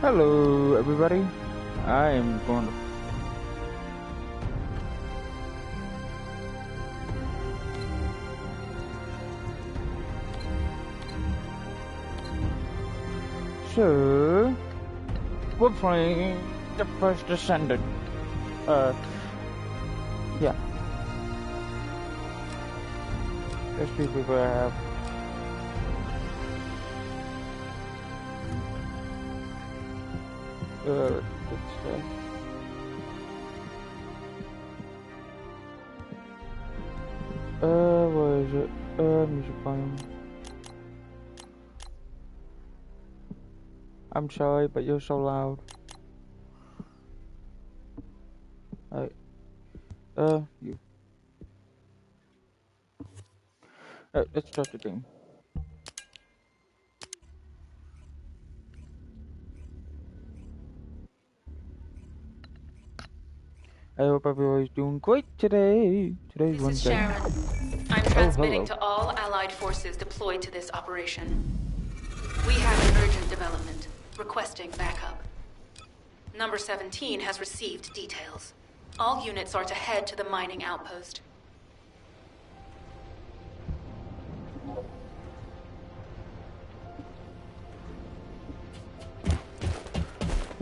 Hello, everybody. I am going to. So, we're playing the First Descendant. Yeah. Let's see if we have. Let's see. Where is it? Music volume. I'm sorry, but you're so loud. Alright. You. Let's start the game. I hope everybody's doing great today. Today's This Wednesday. is Sharon. I'm transmitting to all Allied forces deployed to this operation. We have an urgent development, requesting backup. Number 17 has received details. All units are to head to the mining outpost.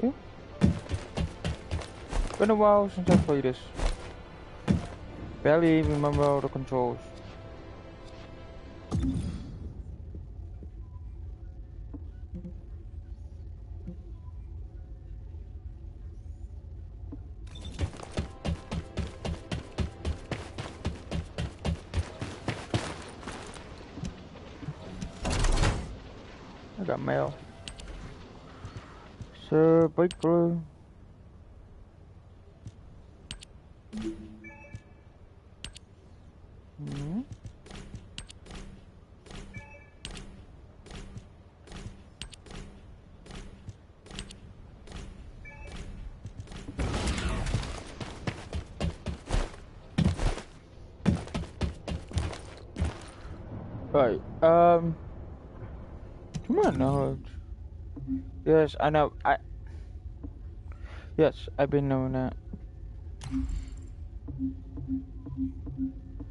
Yeah. Been a while since I played this. Barely even remember all the controls. I got mail. Sir, breakthrough. Hmm. Right. Come on, no. Yes, I know. Yes, I've been knowing that.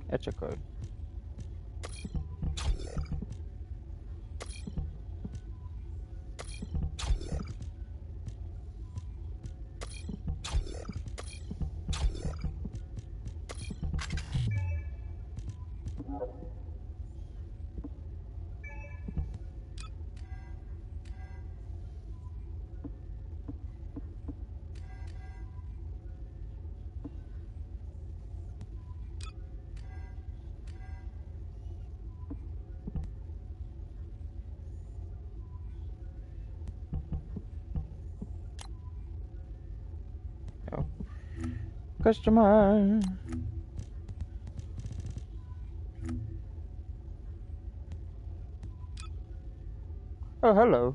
That's a code. Oh. Customer. Oh, hello.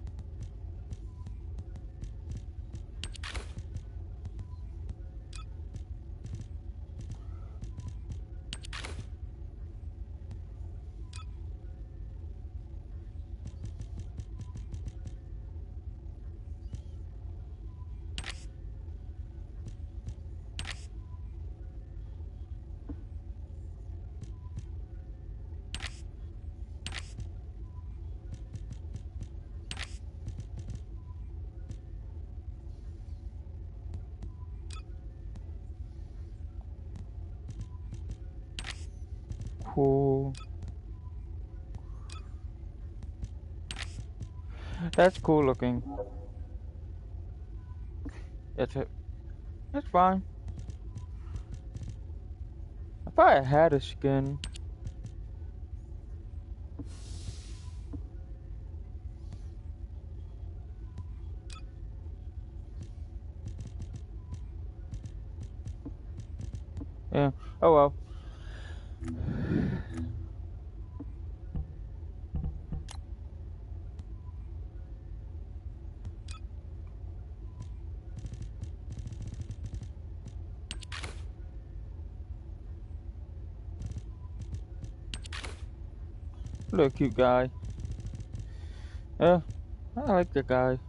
Cool. That's cool looking. That's it. That's fine. I thought I had a skin. Yeah. Oh well. Look, cute guy. Yeah, I like the guy.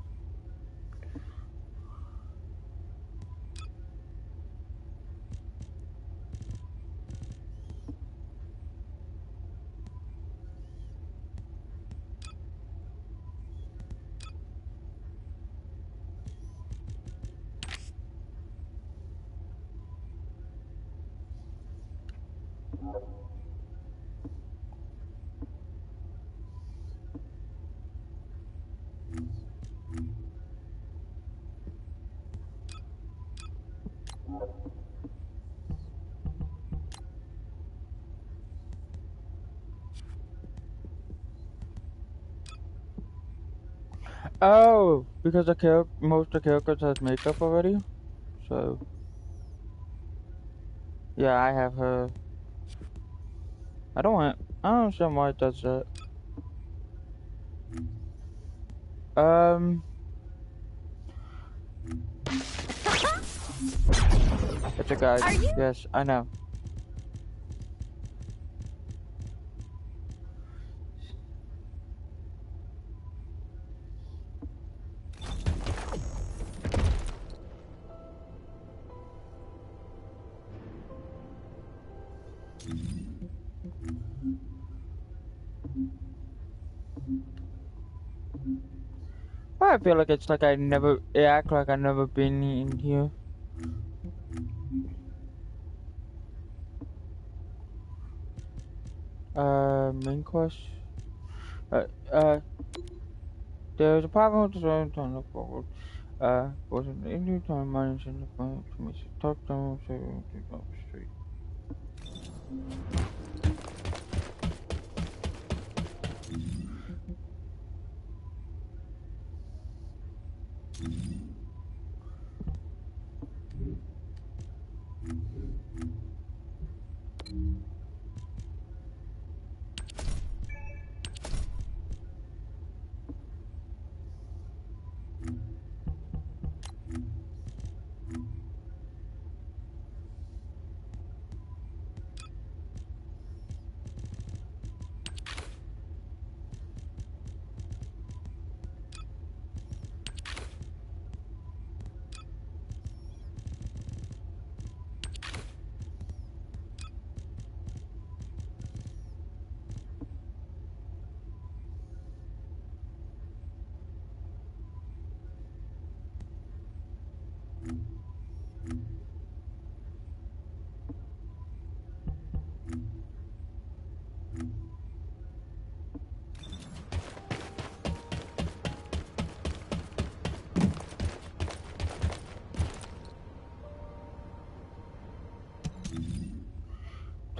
Oh, because most of the characters has makeup already. So yeah, I have her. I don't understand why it does that. It's a guide. Yes, I know. But I feel like it's like it act like I never been in here. Main quest. Uh, uh, there's a problem with the zone on the forward. Was an Indian time miners in the front to miss a touchdown, so to the street.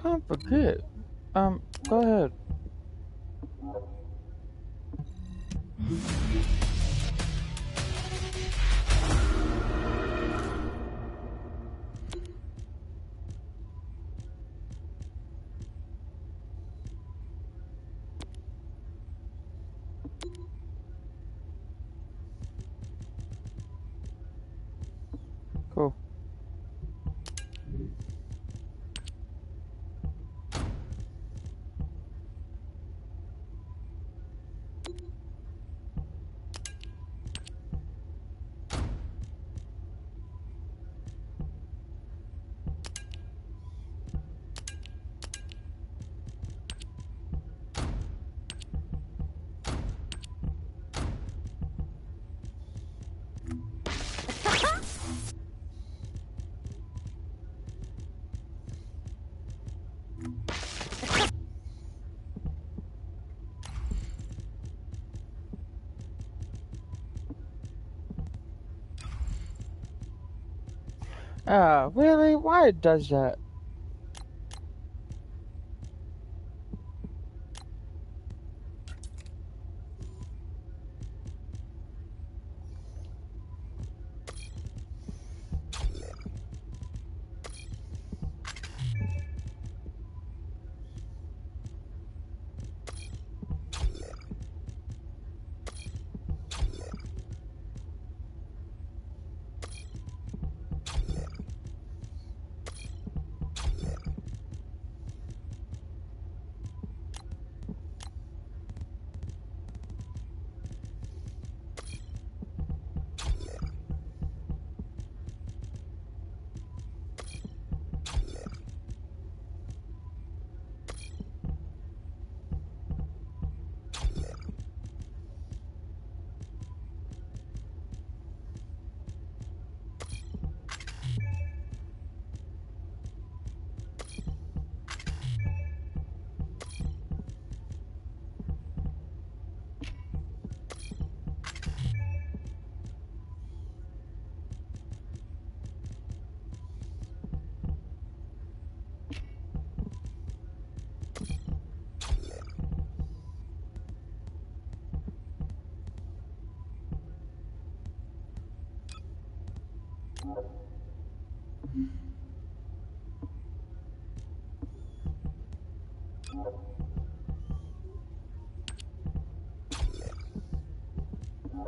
Can't forget. Go ahead. Cool. Really? Why it does that?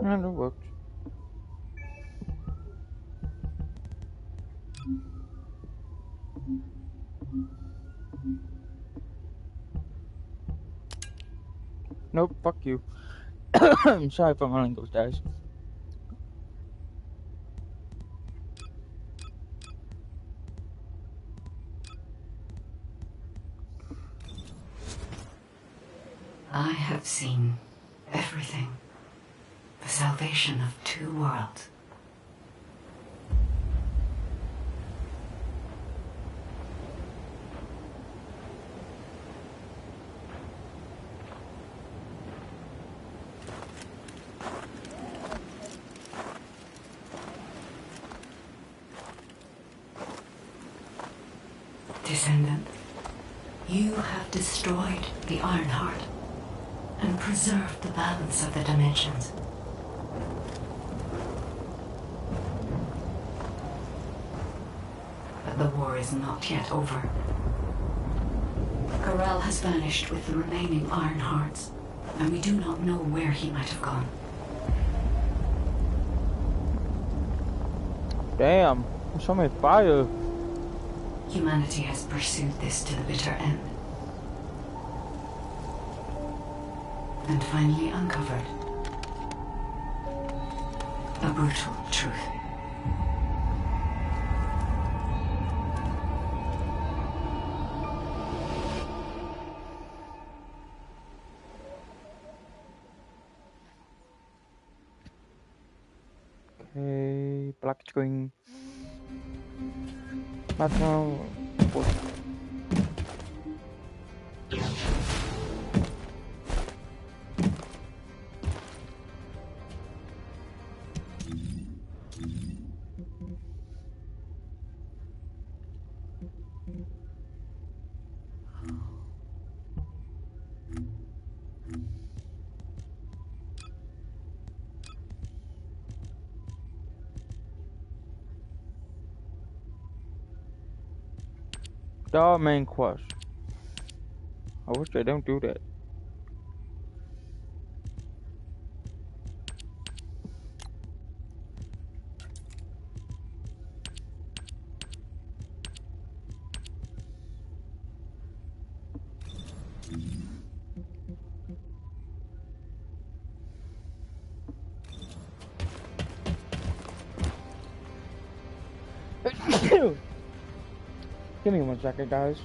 And it worked. Nope, fuck you. I'm sorry for my lingo, guys. I have seen everything. The salvation of 2 worlds. Descendant, you have destroyed the Ironheart and preserved the balance of the dimensions. But the war is not yet over. Corel has vanished with the remaining Ironhearts, and we do not know where he might have gone. Damn, there's so many fire. Humanity has pursued this to the bitter end. And finally uncovered a brutal truth. Okay, black screen. Background. The main quest. I wish they don't do that. Give me 1 second, guys.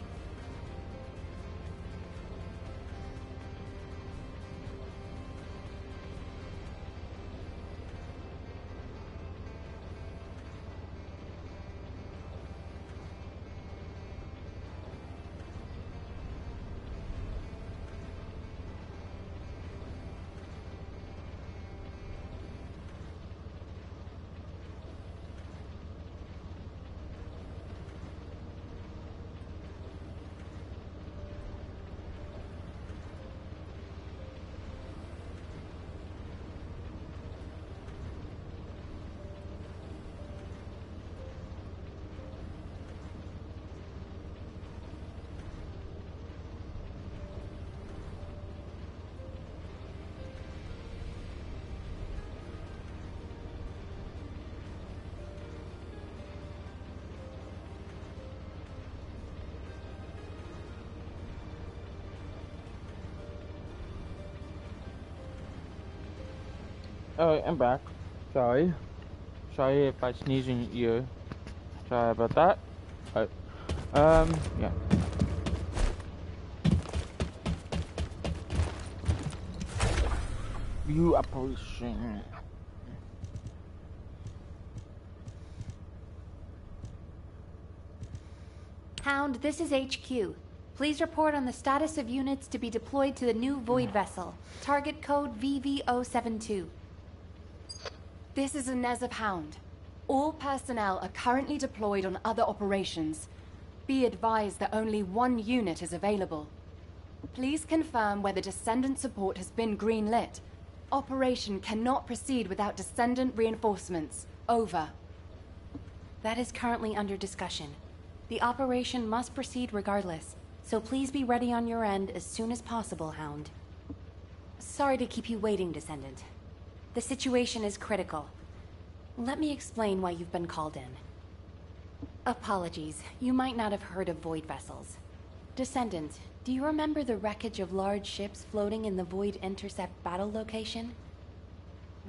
Alright, I'm back. Sorry. Sorry if I sneeze in your ear. Sorry about that. Yeah. View operation. Hound, this is HQ. Please report on the status of units to be deployed to the new Void vessel. Target code VV072. This is Inez of Hound. All personnel are currently deployed on other operations. Be advised that only 1 unit is available. Please confirm whether Descendant support has been greenlit. Operation cannot proceed without Descendant reinforcements. Over. That is currently under discussion. The operation must proceed regardless, so please be ready on your end as soon as possible, Hound. Sorry to keep you waiting, Descendant. The situation is critical. Let me explain why you've been called in. Apologies, you might not have heard of Void vessels. Descendant, do you remember the wreckage of large ships floating in the Void Intercept battle location?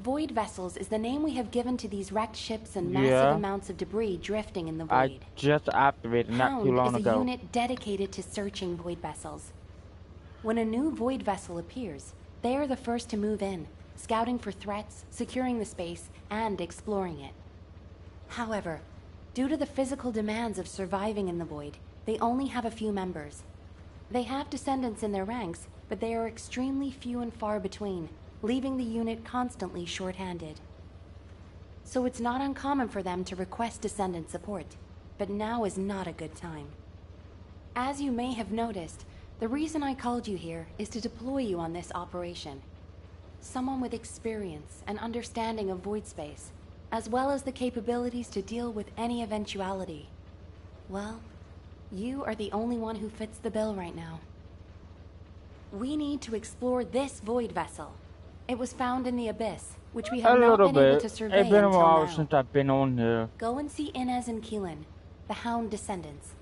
Void vessels is the name we have given to these wrecked ships and massive amounts of debris drifting in the void. I just activated not too long Hound is ago. a unit dedicated to searching void vessels. When a new void vessel appears, they are the first to move in, scouting for threats, securing the space, and exploring it. However, due to the physical demands of surviving in the void, they only have a few members. They have descendants in their ranks, but they are extremely few and far between, leaving the unit constantly short-handed. So it's not uncommon for them to request descendant support, but now is not a good time. As you may have noticed, the reason I called you here is to deploy you on this operation. Someone with experience and understanding of void space, as well as the capabilities to deal with any eventuality. Well, you are the only one who fits the bill right now. We need to explore this void vessel. It was found in the Abyss, which we have not been able to survey It's been a while until now. since I've been on here. Go and see Inez and Keelan, the Hound descendants.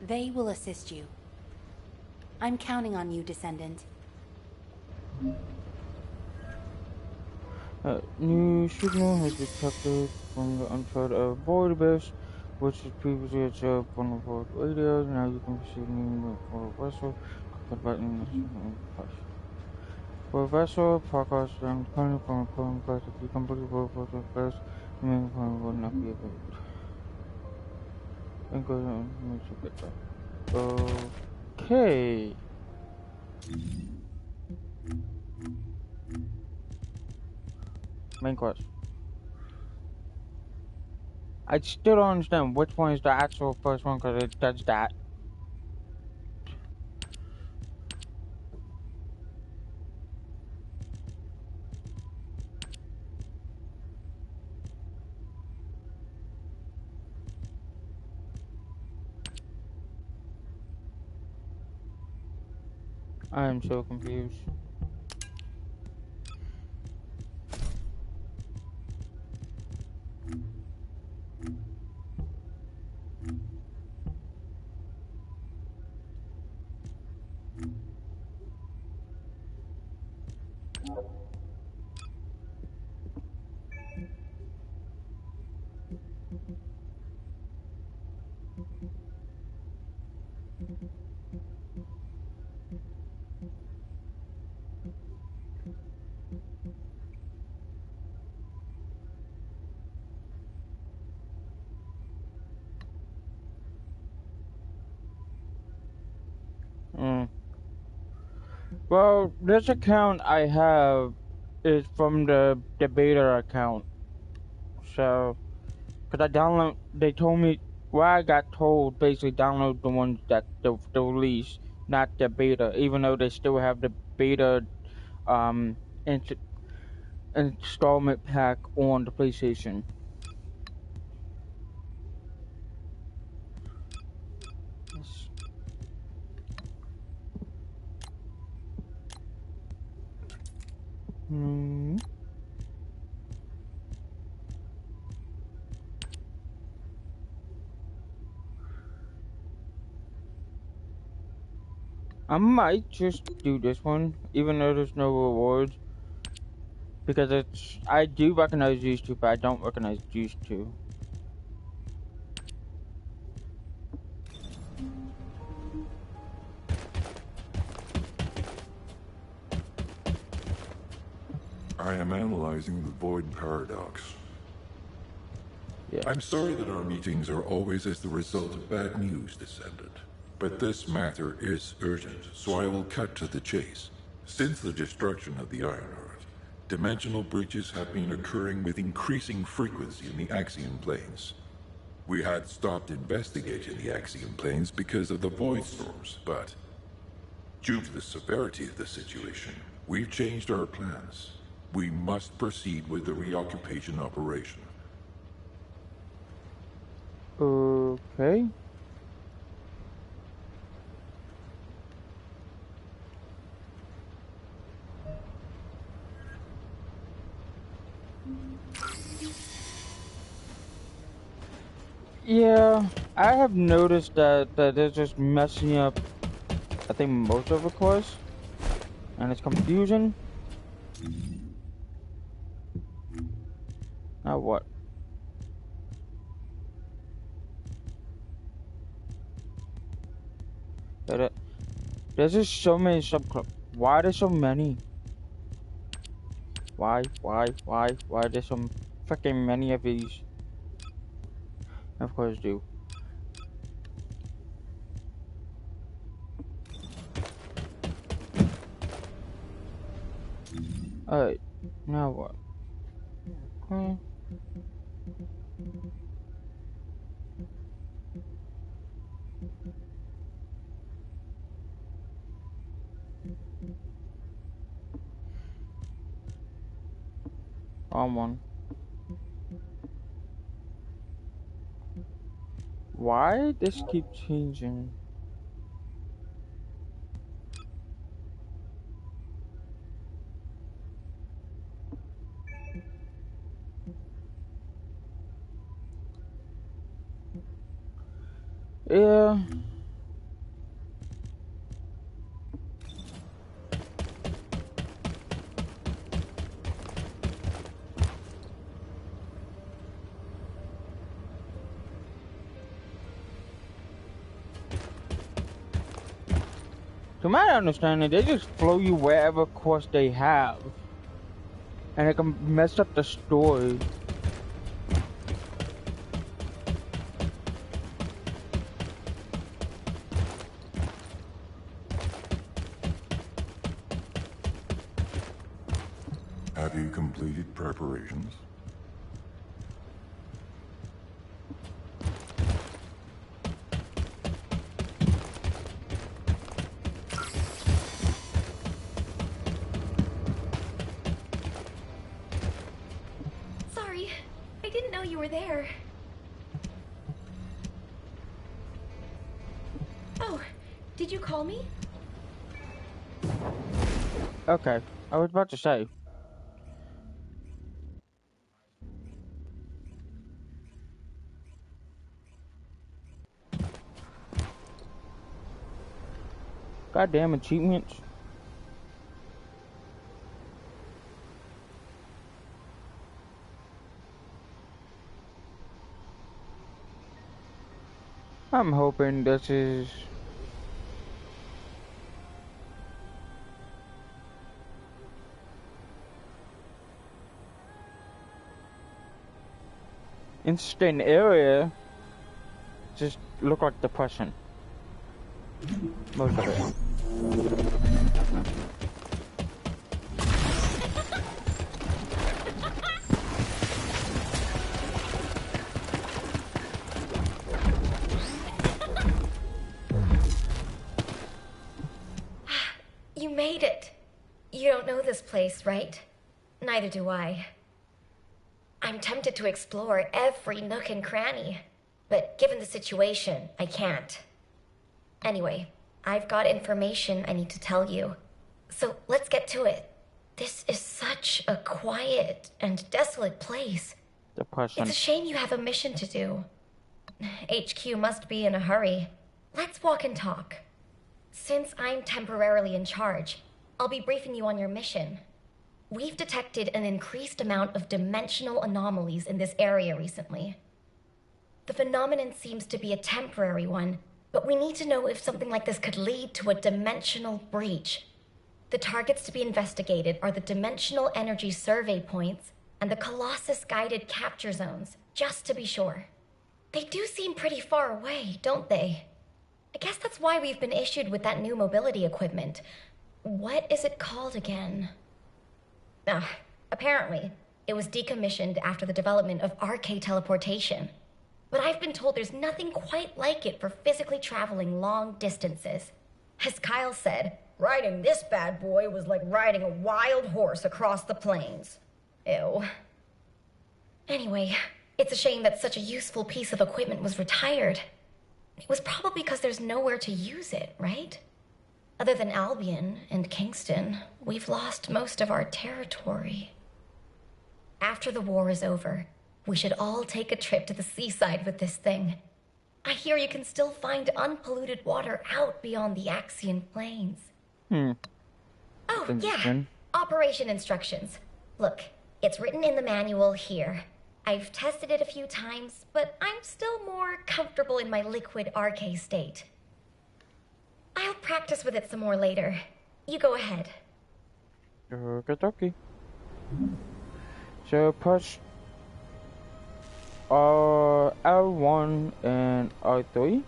They will assist you. I'm counting on you, Descendant. New signal has detected from the uncharted Void Abyss, which is previously observed on the Void radio. Now you can perceive new Void vessel. Click the button and push. For vessel, progress and depending from a program class, if you complete Void vessel first, the main point will not be available. And go and make sure get that. Okay. Main quest. I still don't understand which one is the actual first one because it does that. I am so confused. Well, this account I have is from the beta account. So, because they told me, well, I got told basically download the ones that the release, not the beta, even though they still have the beta installment pack on the PlayStation. I might just do this one, even though there's no rewards. Because I do recognize these two, but I don't recognize these two. I am analyzing the Void Paradox. Yeah. I'm sorry that our meetings are always as the result of bad news, Descendant. But this matter is urgent, so I will cut to the chase. Since the destruction of the Ironheart, dimensional breaches have been occurring with increasing frequency in the Axiom planes. We had stopped investigating the Axiom planes because of the Void Storms, but due to the severity of the situation, we've changed our plans. We must proceed with the reoccupation operation. Okay. Yeah, I have noticed that they're just messing up, I think, most of the course, and it's confusion. Now what? There's just so many subclubs. Why are there so many? Why are there so freaking many of these? Of course, do. Alright, now what? Okay. Wrong one. Why this keep changing? Yeah. To my understanding, they just flow you wherever course they have. And it can mess up the story. Have you completed preparations? Sorry, I didn't know you were there. Oh, did you call me? Okay, I was about to say. Goddamn achievements. I'm hoping this is... instant area. Just look like depression. Most of it. You made it. You don't know this place, right? Neither do I. I'm tempted to explore every nook and cranny, but given the situation, I can't. Anyway, I've got information I need to tell you. So let's get to it. This is such a quiet and desolate place. Depression. It's a shame you have a mission to do. HQ must be in a hurry. Let's walk and talk. Since I'm temporarily in charge, I'll be briefing you on your mission. We've detected an increased amount of dimensional anomalies in this area recently. The phenomenon seems to be a temporary one, but we need to know if something like this could lead to a dimensional breach. The targets to be investigated are the dimensional energy survey points and the Colossus-guided capture zones, just to be sure. They do seem pretty far away, don't they? I guess that's why we've been issued with that new mobility equipment. What is it called again? Apparently, it was decommissioned after the development of RK teleportation. But I've been told there's nothing quite like it for physically traveling long distances. As Kyle said, riding this bad boy was like riding a wild horse across the plains. Ew. Anyway, It's a shame that such a useful piece of equipment was retired. It was probably because there's nowhere to use it, right? Other than Albion and Kingston, we've lost most of our territory. After the war is over, we should all take a trip to the seaside with this thing. I hear you can still find unpolluted water out beyond the Axian Plains. Oh, yeah. Operation instructions. Look, it's written in the manual here. I've tested it a few times, but I'm still more comfortable in my liquid RK state. I'll practice with it some more later. You go ahead. Okay. So push L1 and R3,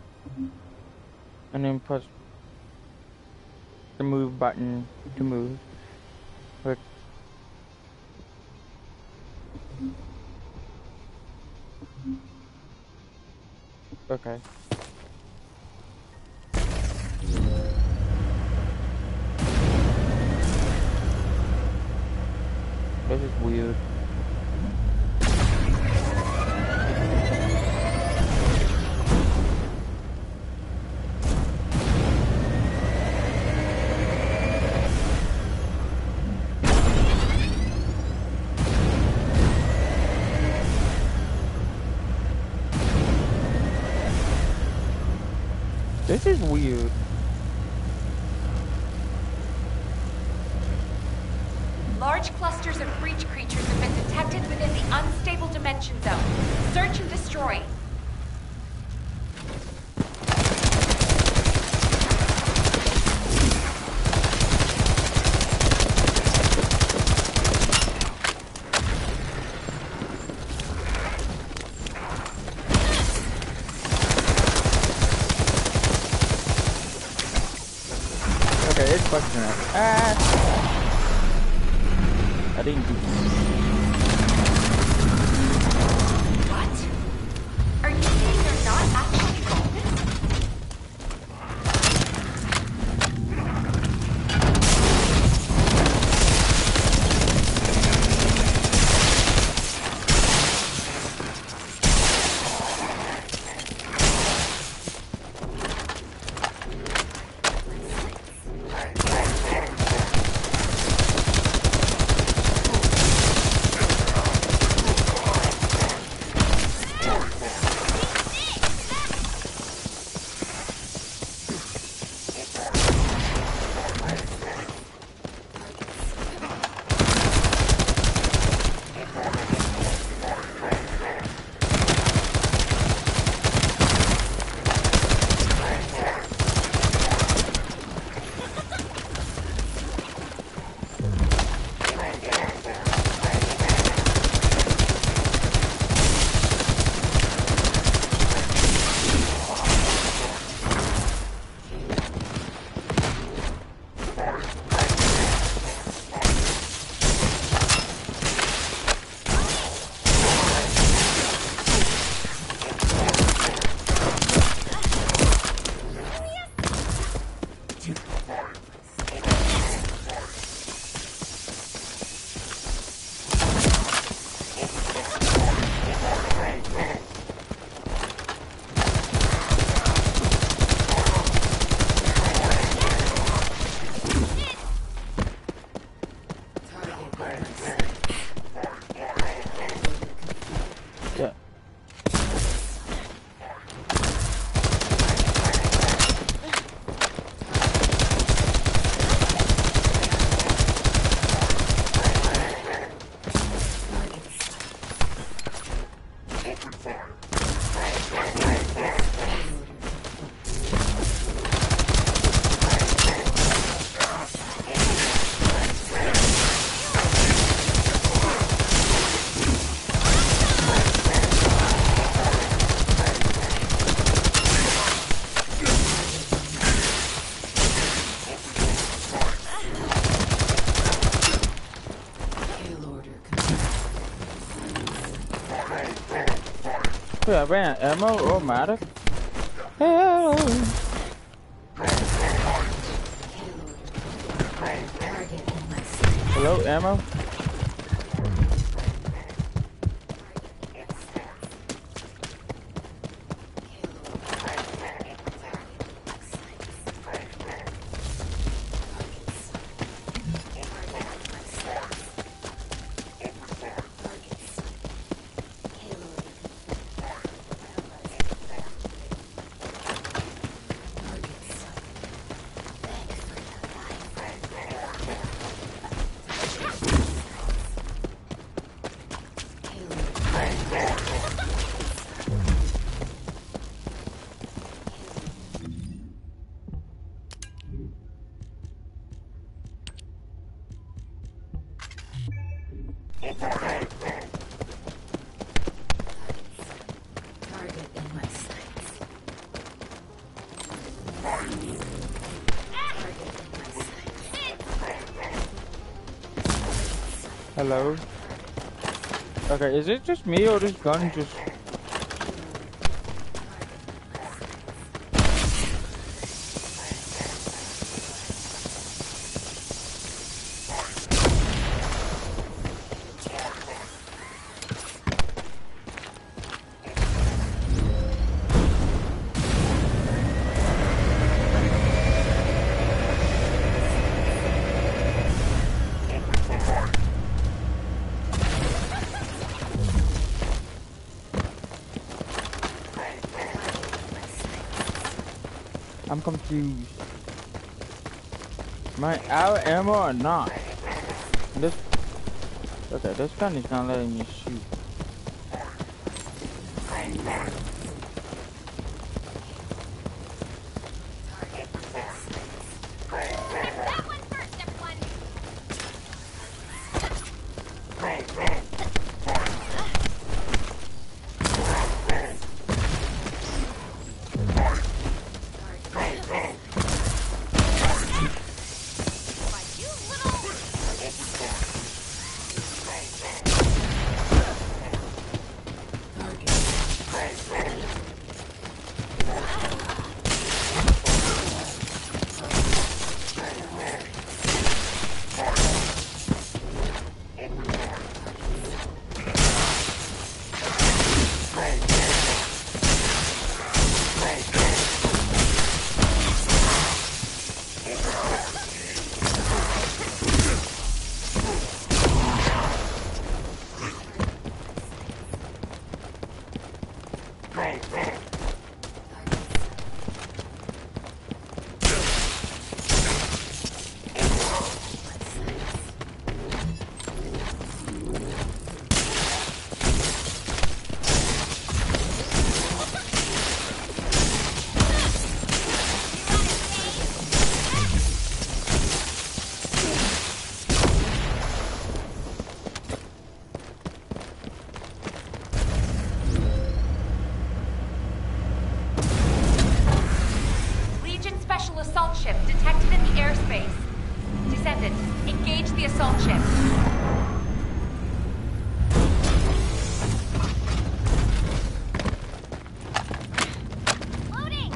and then push the move button to move. Okay. This is weird. This is weird. Large clusters of breach creatures have been detected within the unstable dimension zone. Search and destroy. Okay, it's fucking out. I didn't do What? Are you saying you're not actually golden? Wait, I ran ammo or matter? Hell! Hello, ammo? Hello? Okay, is it just me or this gun just... I'm confused. Am I out of ammo or not? This... Okay, this gun is not letting me shoot. Assault ship detected in the airspace. Descendant, engage the assault ship. Loading!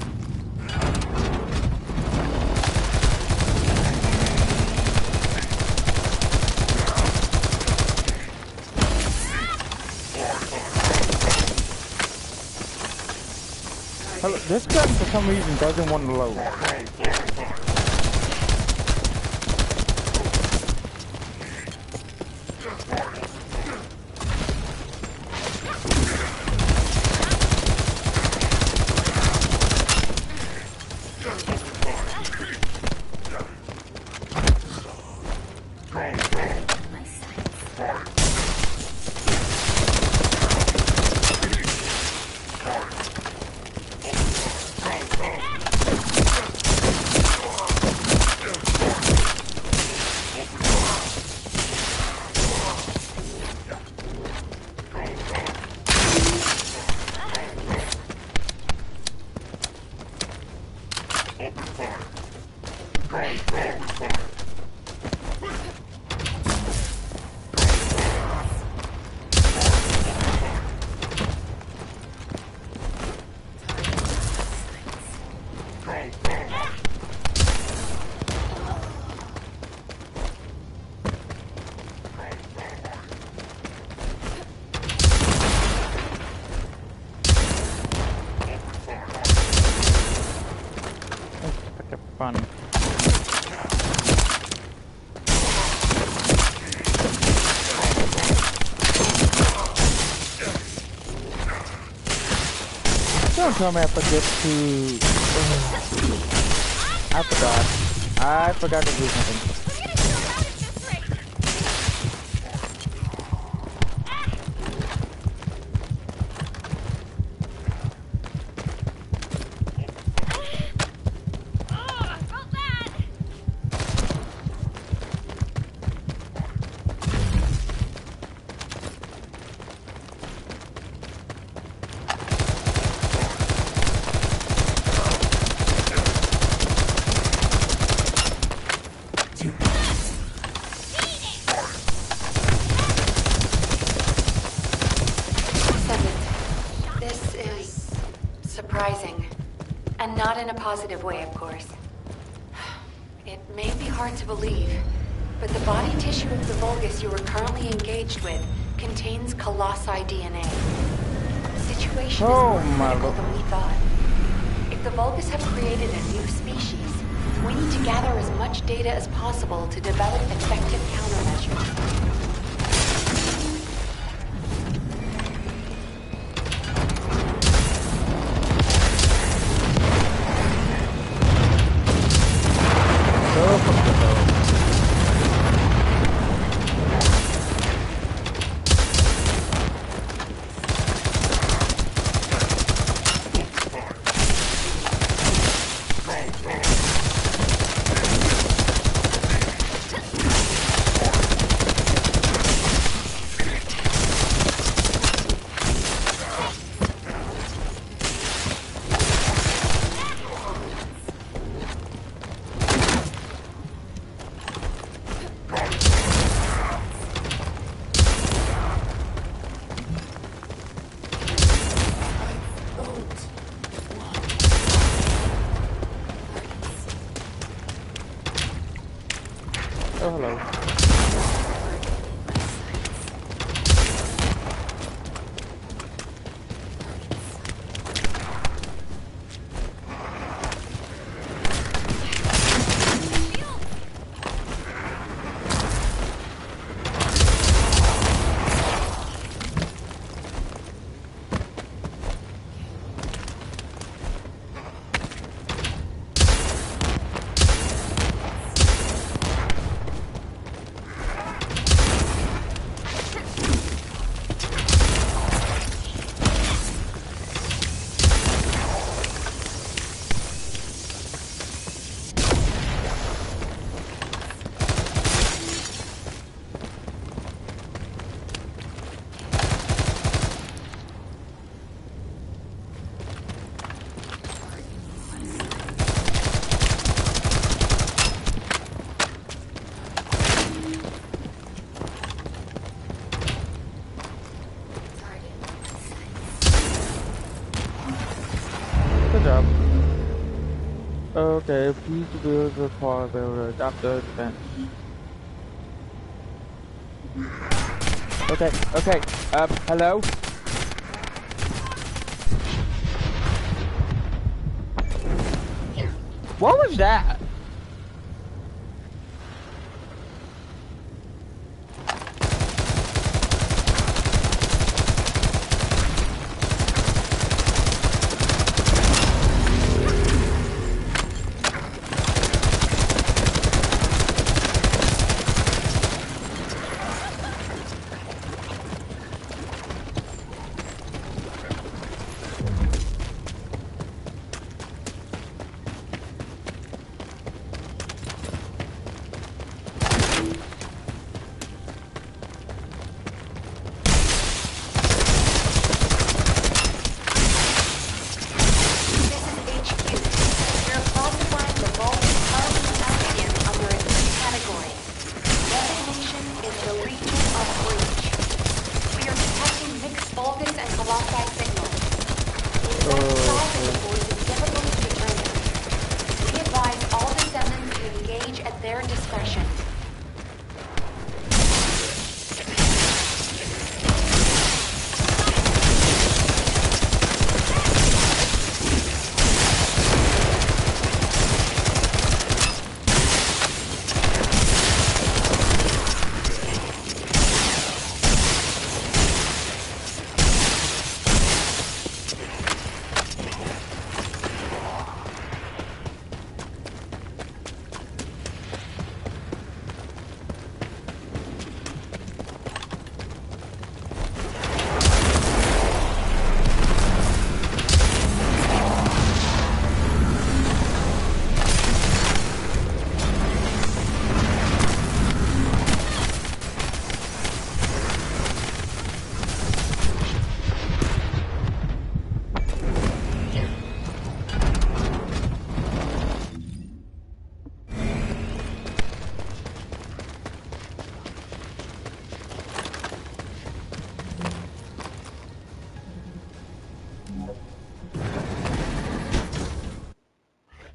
Hello, this gun for some reason doesn't want to load. Fun. Don't tell me I forget to... I forgot. I forgot to do something. Not in a positive way, of course. It may be hard to believe, but the body tissue of the Vulgus you are currently engaged with contains colossi DNA. The situation is more critical than we thought. If the Vulgus have created a new species, we need to gather as much data as possible to develop effective countermeasures. Oh, hello. Good job. Okay, please build the car builder after defense. Okay, hello? What was that?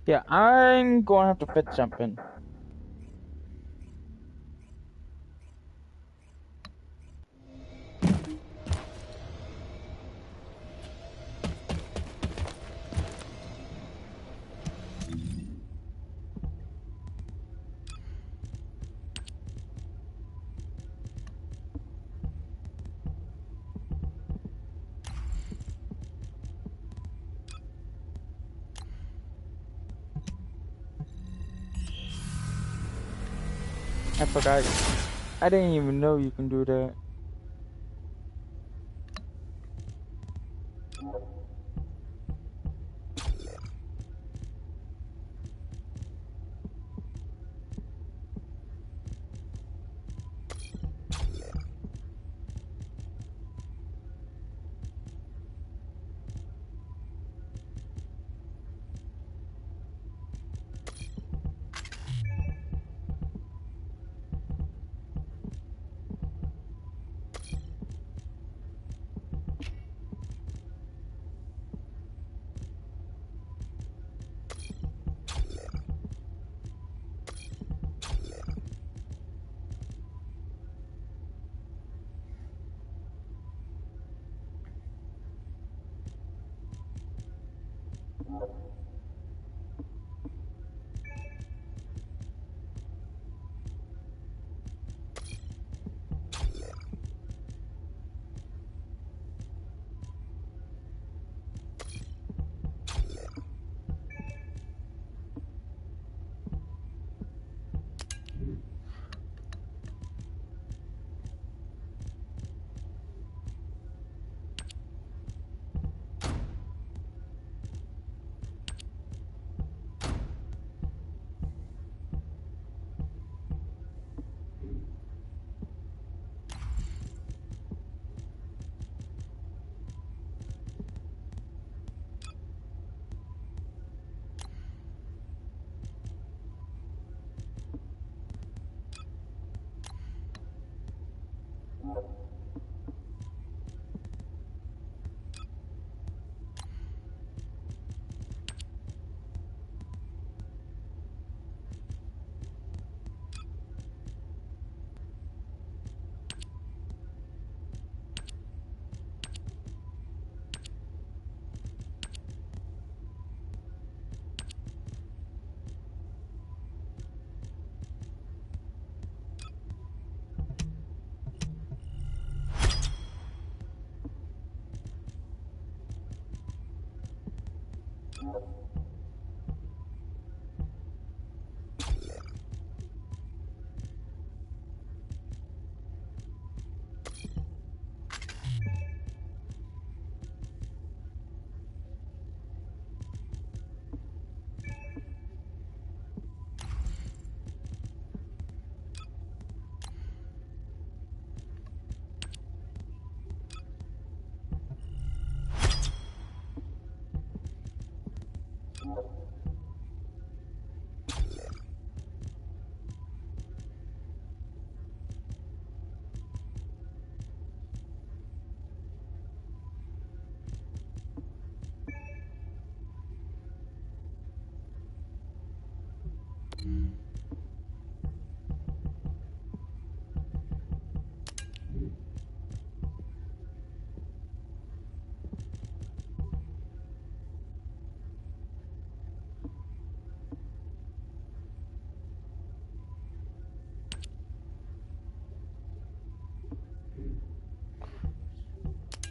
Yeah, I'm gonna have to fit something. I forgot. I didn't even know you can do that.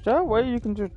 That way you can just.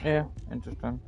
Yeah, interesting.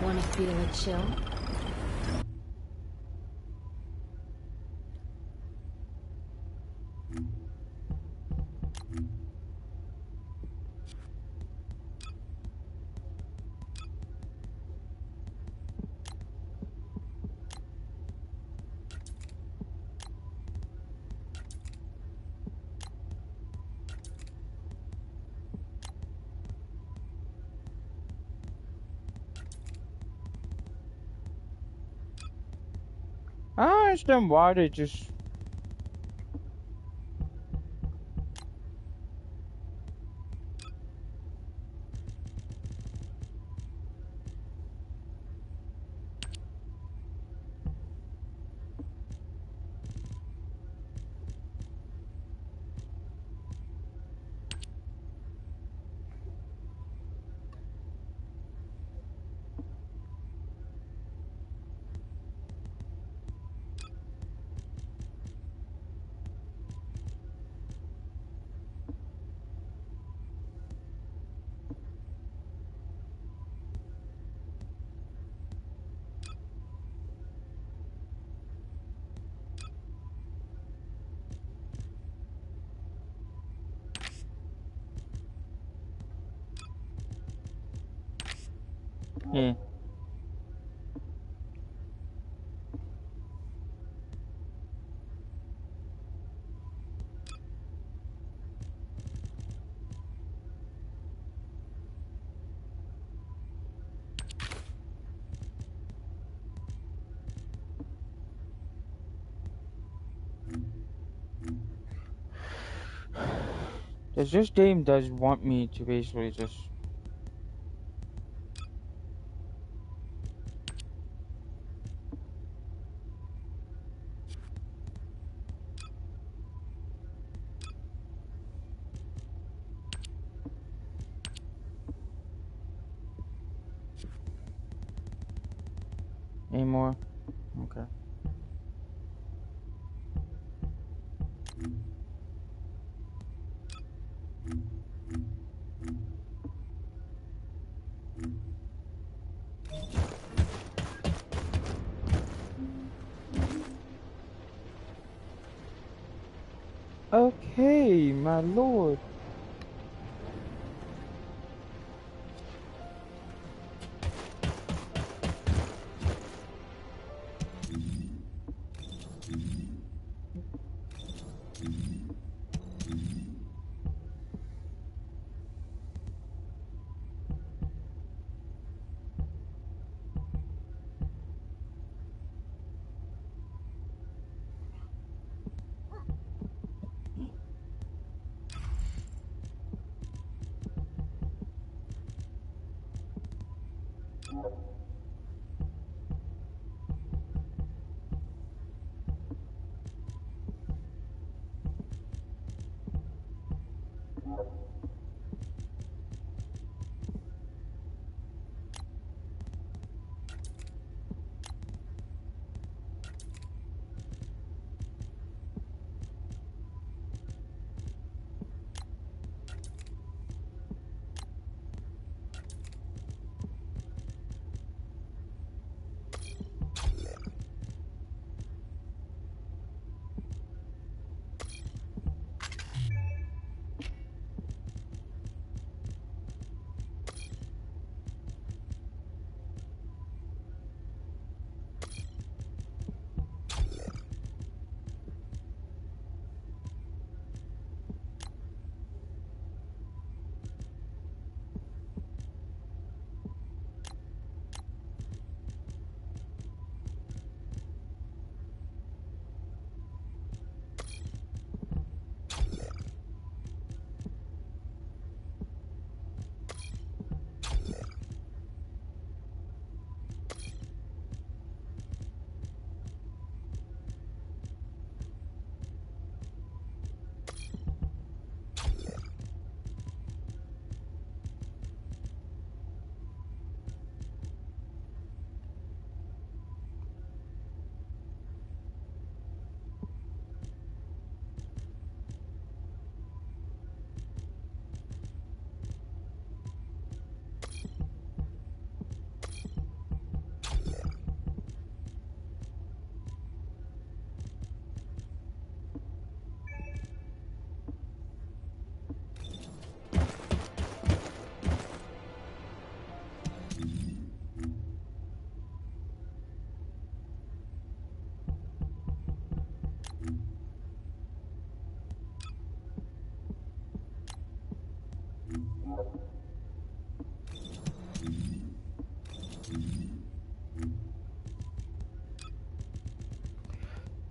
Wanna feel a chill? I don't understand why they just. Yeah. This game does want me to basically just. Anymore? Okay. Okay, my lord.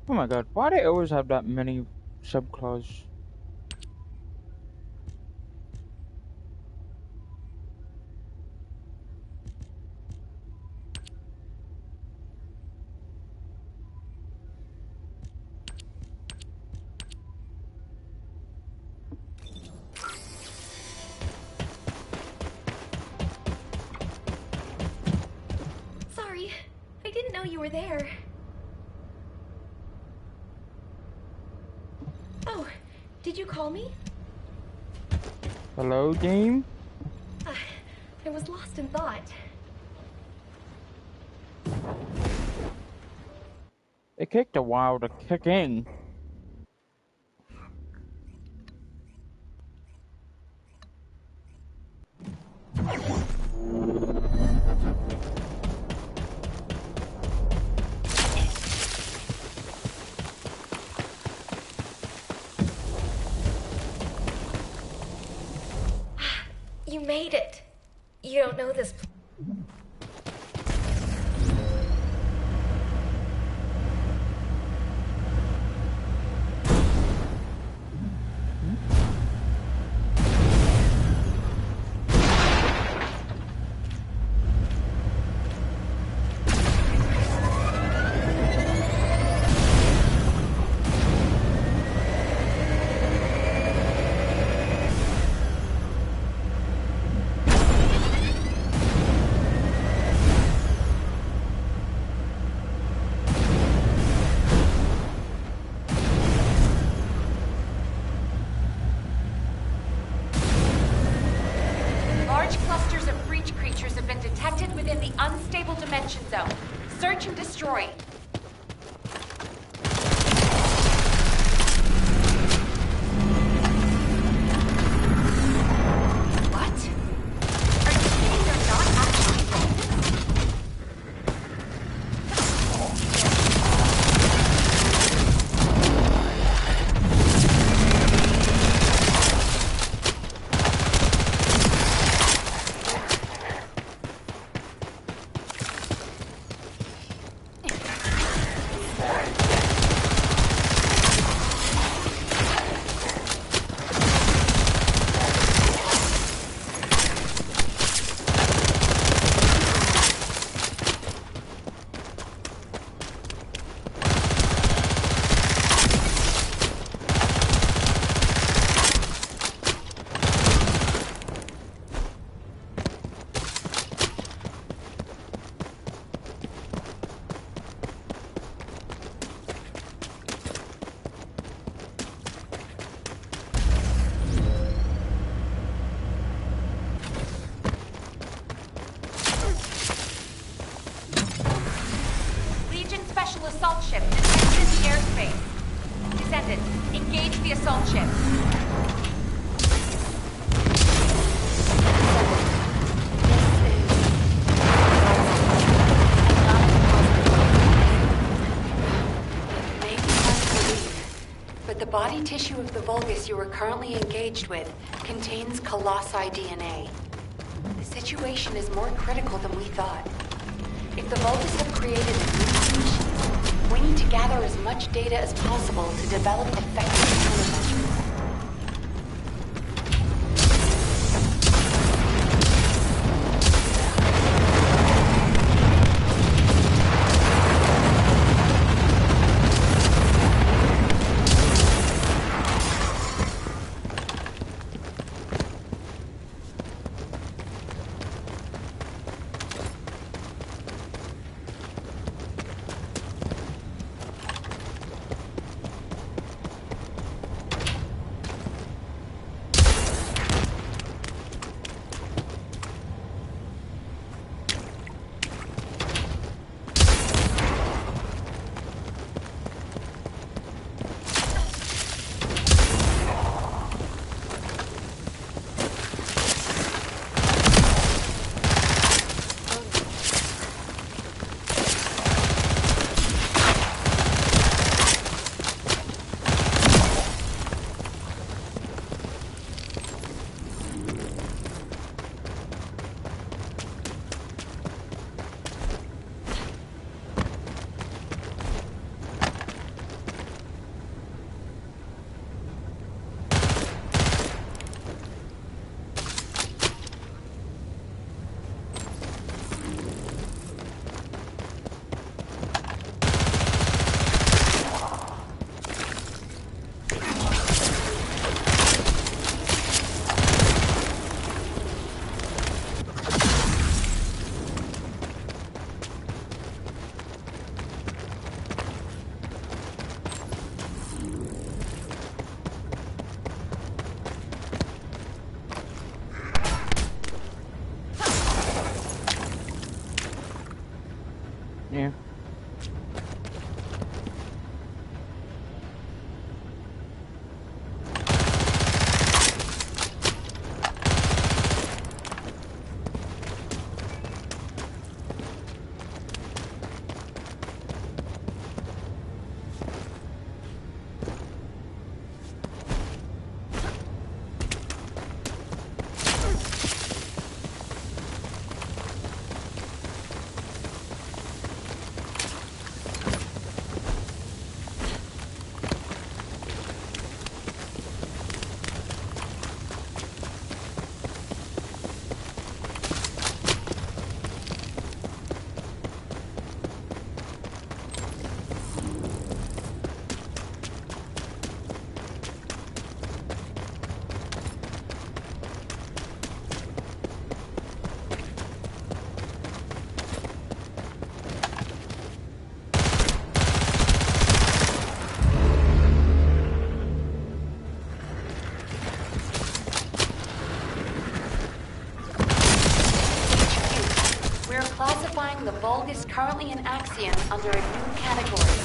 Oh my god, why do they always have that many subclaws? Sorry, I didn't know you were there. Oh, did you call me? Hello, game? I was lost in thought. It kicked a while to kick in. You made it. You don't know this. Large clusters of breach creatures have been detected within the unstable dimension zone. Search and destroy. What? Are you saying they're not actually rodents? tissue of the Vulgus you are currently engaged with contains colossi DNA. The situation is more critical than we thought. If the Vulgus have created a new species, we need to gather as much data as possible to develop effective countermeasures. Yeah. Classifying the Vulgus currently in Axion under a new category.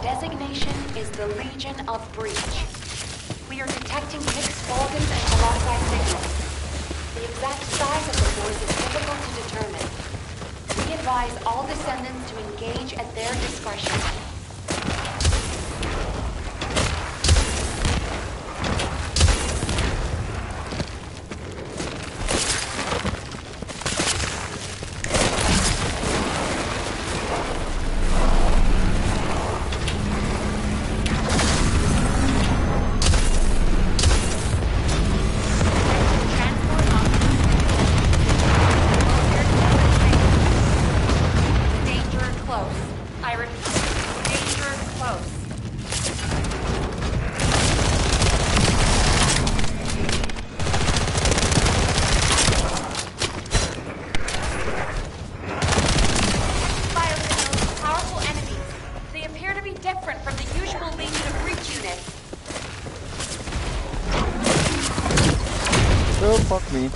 Designation is the Legion of Breach. We are detecting mixed Vulgus and Colossi signals. The exact size of the force is difficult to determine. We advise all Descendants to engage at their discretion. Oh, fuck me.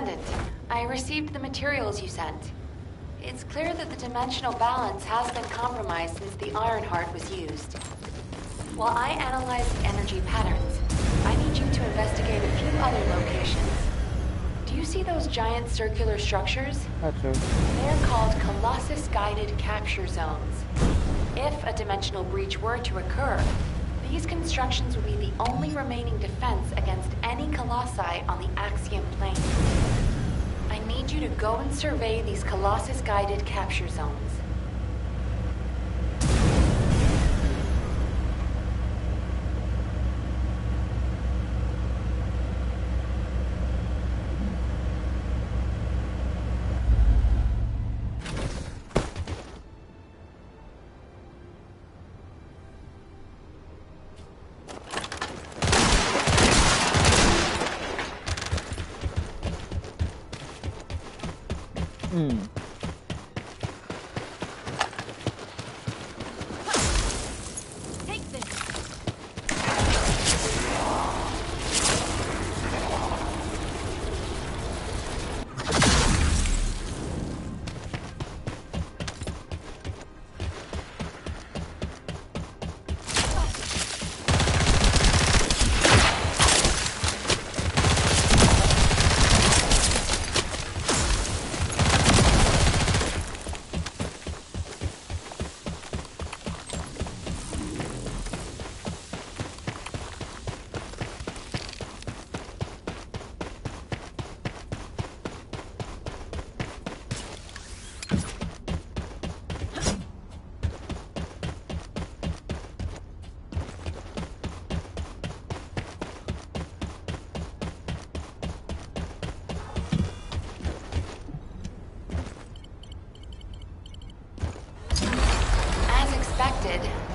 Descendant, I received the materials you sent. It's clear that the dimensional balance has been compromised since the Ironheart was used. While I analyze the energy patterns, I need you to investigate a few other locations. Do you see those giant circular structures? Gotcha. They're called Colossus-guided capture zones. If a dimensional breach were to occur, these constructions would be the only remaining defense against any Colossi on the Axiom plane. I need you to go and survey these Colossus-guided capture zones. Take this.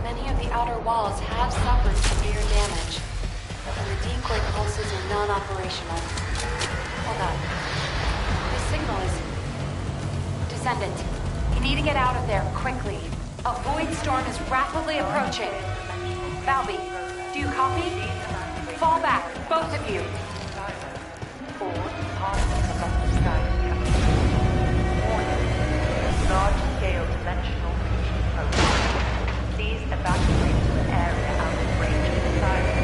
Many of the outer walls have suffered severe damage, and the decoy pulses are non-operational. Hold on. This signal is... Descendant, you need to get out of there quickly. A void storm is rapidly approaching. Balby, do you copy? Fall back, both of you. All parts of the sky captured. Warning. Large-scale dimensional breach approach. Please evacuate to an area out of range of the siren.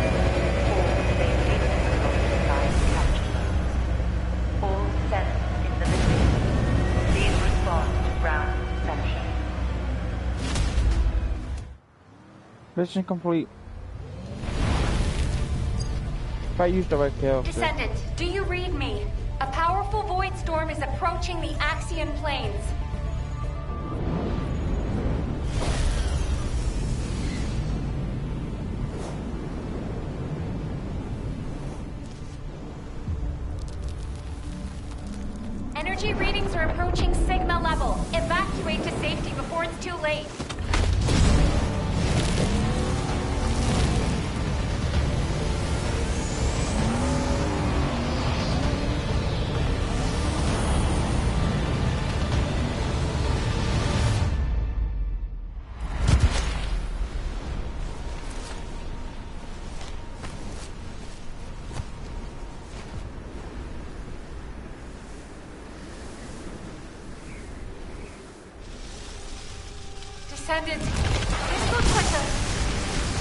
Or safely across the sky capture zones. All sensors in the vicinity. Please respond to ground inspection. Mission complete. If I use the right kill. Descendant, do you read me? A powerful void storm is approaching the Axion plains. Energy readings are approaching Sigma level. Evacuate to safety before it's too late. Descendant, this looks like a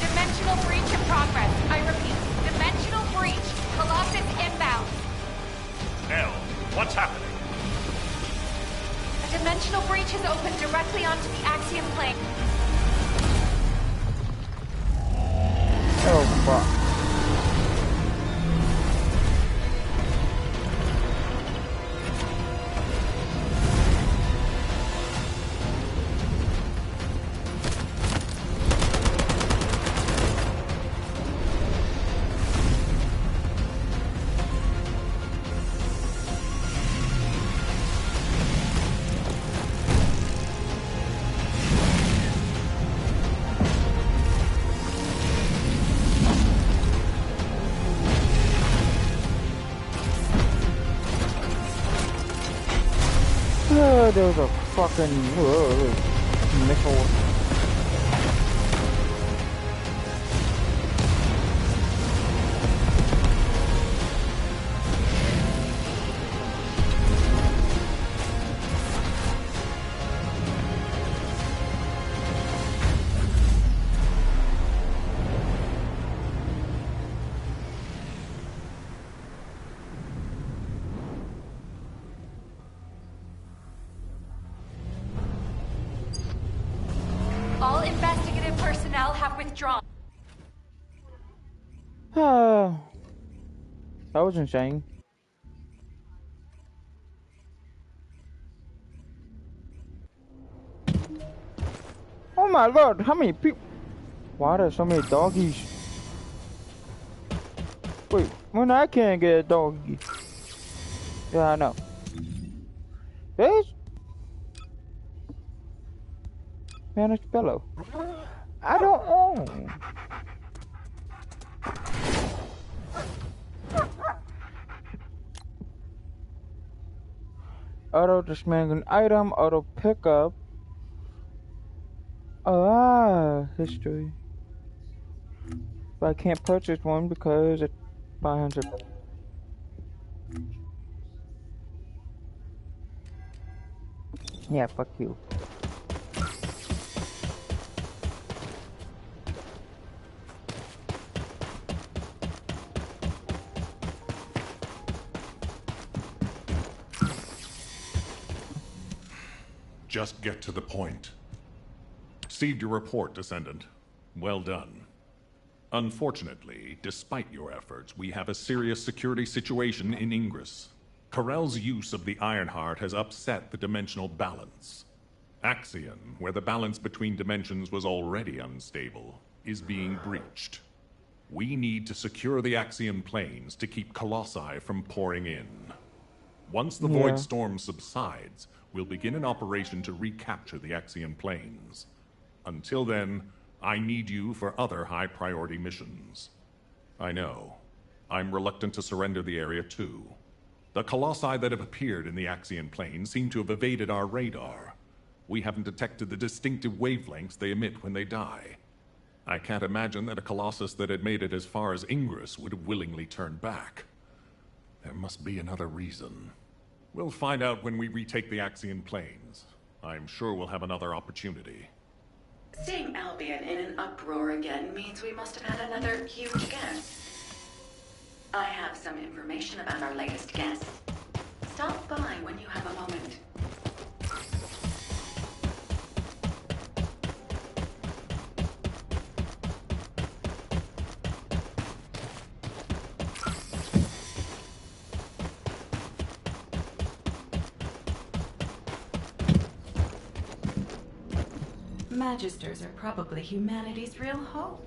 dimensional breach in progress. I repeat, dimensional breach. Colossus inbound. Nell, what's happening? A dimensional breach has opened directly onto the Axiom plane. Oh, fuck. There was a fucking missile. withdrawn. That was insane. Oh my lord, how many people? Why are there so many doggies? Wait, when I can't get a doggy. Yeah, I know. There's Spanish pillow. I don't own. Auto dismantling item, auto pickup. History. But I can't purchase one because it's 500. Yeah, fuck you. Just get to the point. Received your report, Descendant. Well done. Unfortunately, despite your efforts, we have a serious security situation in Ingress. Corell's use of the Ironheart has upset the dimensional balance. Axion, where the balance between dimensions was already unstable, is being breached. We need to secure the Axion planes to keep Colossi from pouring in. Once the Void Storm subsides, we'll begin an operation to recapture the Axion planes. Until then, I need you for other high-priority missions. I know. I'm reluctant to surrender the area too. The Colossi that have appeared in the Axion plane seem to have evaded our radar. We haven't detected the distinctive wavelengths they emit when they die. I can't imagine that a Colossus that had made it as far as Ingress would have willingly turned back. There must be another reason. We'll find out when we retake the Axion planes. I'm sure we'll have another opportunity. Seeing Albion in an uproar again means we must have had another huge guest. I have some information about our latest guest. Stop by when you have a moment. Magisters are probably humanity's real hope.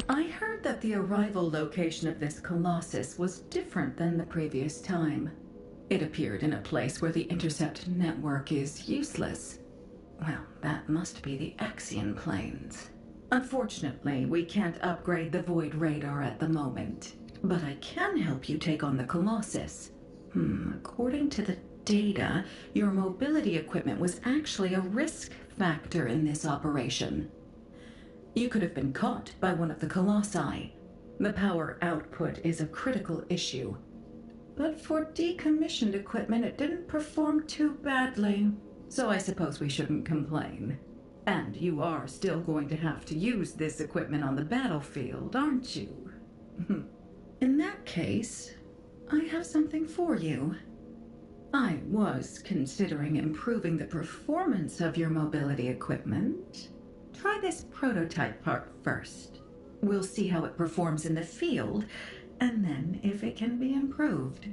I heard that the arrival location of this Colossus was different than the previous time. It appeared in a place where the intercept network is useless. Well, that must be the Axion planes. Unfortunately, we can't upgrade the Void radar at the moment. But I can help you take on the Colossus. According to the data, your mobility equipment was actually a risk factor in this operation. You could have been caught by one of the Colossi. The power output is a critical issue. But for decommissioned equipment, it didn't perform too badly. So I suppose we shouldn't complain. And you are still going to have to use this equipment on the battlefield, aren't you? In that case, I have something for you. I was considering improving the performance of your mobility equipment. Try this prototype part first. We'll see how it performs in the field, and then if it can be improved.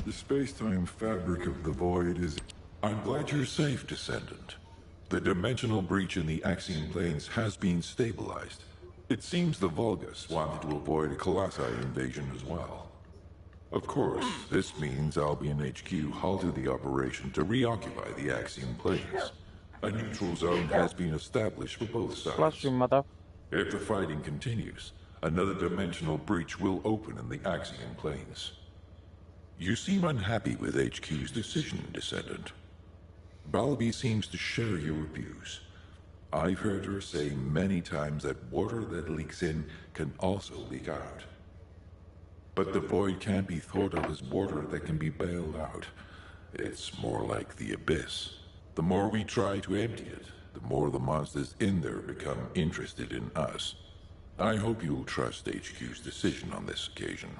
The space-time fabric of the Void is... I'm glad you're safe, Descendant. The dimensional breach in the Axion planes has been stabilized. It seems the Vulgus wanted to avoid a Colossi invasion as well. Of course, this means I'll be in HQ halted the operation to reoccupy the Axiom planes. A neutral zone has been established for both Bless sides. you, mother. If the fighting continues, another dimensional breach will open in the Axiom planes. You seem unhappy with HQ's decision, Descendant. Balby seems to share your views. I've heard her say many times that water that leaks in can also leak out. But the void can't be thought of as water that can be bailed out. It's more like the abyss. The more we try to empty it, the more the monsters in there become interested in us. I hope you'll trust HQ's decision on this occasion.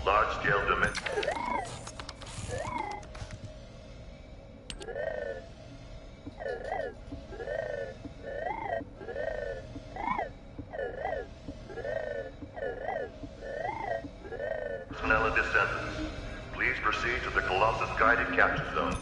Large-scale dimension. Personnel and descendants, please proceed to the Colossus guided capture zone.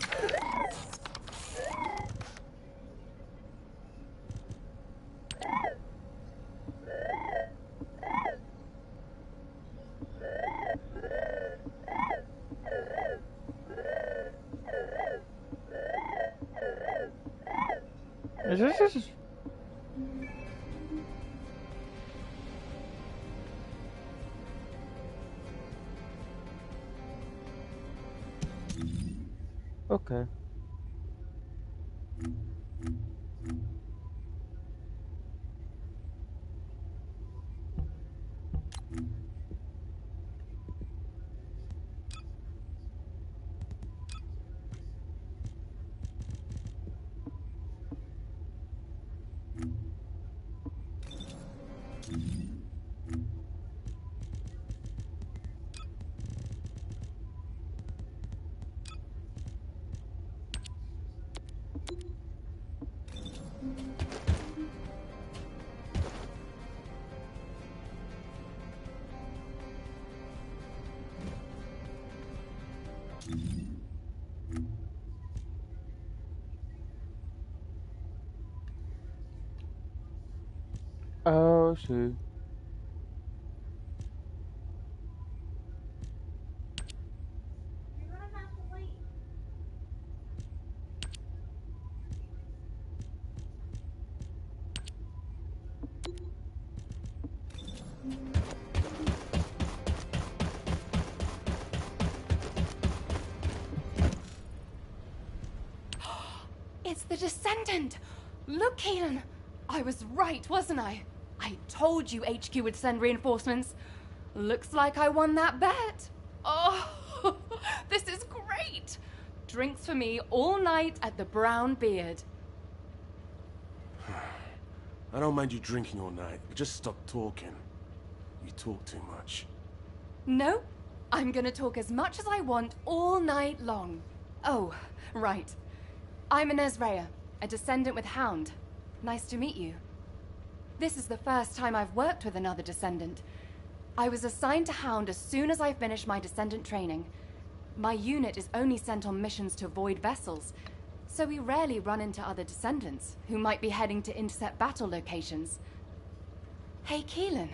Is this? Okay. Oh, see. It's the Descendant! Look, Keelan! I was right, wasn't I? I told you HQ would send reinforcements. Looks like I won that bet. Oh, this is great! Drinks for me all night at the Brown Beard. I don't mind you drinking all night, but just stop talking. You talk too much. No, I'm gonna talk as much as I want all night long. Oh, right. I'm Inez Rhea, a Descendant with Hound. Nice to meet you. This is the first time I've worked with another Descendant. I was assigned to Hound as soon as I finished my Descendant training. My unit is only sent on missions to Void vessels, so we rarely run into other Descendants who might be heading to intercept battle locations. Hey, Keelan,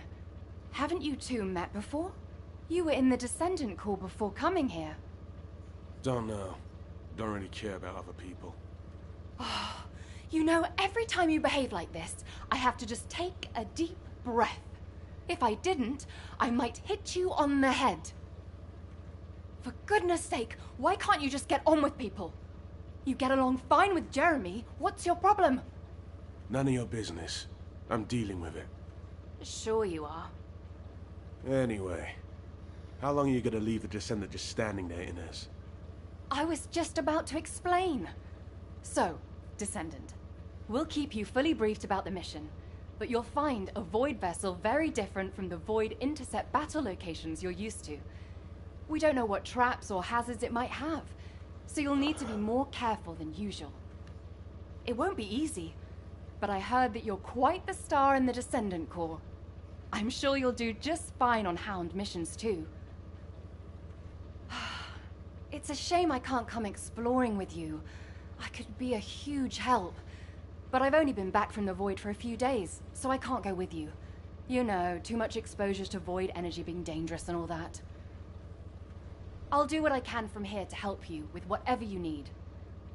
haven't you two met before? You were in the Descendant Corps before coming here. Don't know. Don't really care about other people. Oh, you know, every time you behave like this, I have to just take a deep breath. If I didn't, I might hit you on the head. For goodness sake, why can't you just get on with people? You get along fine with Jeremy. What's your problem? None of your business. I'm dealing with it. Sure you are. Anyway, how long are you gonna leave the Descendant just standing there, Inez? I was just about to explain. So, Descendant, we'll keep you fully briefed about the mission, but you'll find a Void vessel very different from the Void intercept battle locations you're used to. We don't know what traps or hazards it might have, so you'll need to be more careful than usual. It won't be easy, but I heard that you're quite the star in the Descendant Corps. I'm sure you'll do just fine on Hound missions too. It's a shame I can't come exploring with you. I could be a huge help. But I've only been back from the Void for a few days, so I can't go with you. You know, too much exposure to Void energy being dangerous and all that. I'll do what I can from here to help you with whatever you need.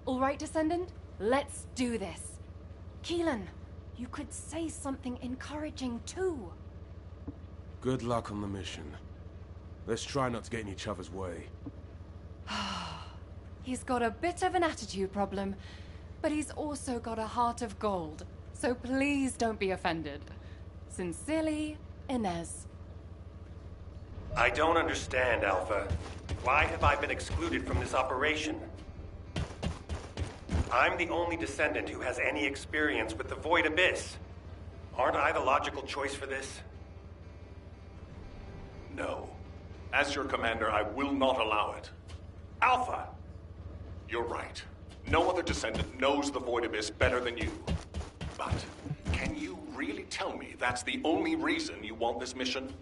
All right, Descendant? Let's do this. Keelan, you could say something encouraging too. Good luck on the mission. Let's try not to get in each other's way. He's got a bit of an attitude problem, but he's also got a heart of gold. So please don't be offended. Sincerely, Inez. I don't understand, Alpha. Why have I been excluded from this operation? I'm the only Descendant who has any experience with the Void Abyss. Aren't I the logical choice for this? No. As your commander, I will not allow it. Alpha! You're right. No other Descendant knows the Void Abyss better than you. But can you really tell me that's the only reason you want this mission?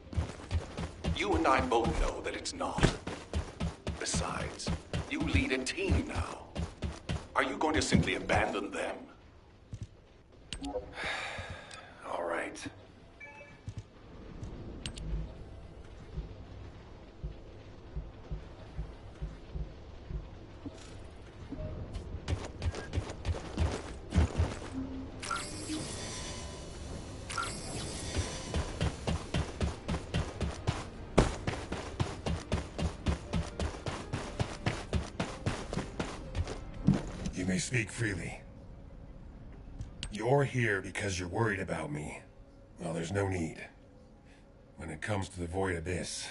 You and I both know that it's not. Besides, you lead a team now. Are you going to simply abandon them? All right. You may speak freely. You're here because you're worried about me. Well, there's no need. When it comes to the Void Abyss,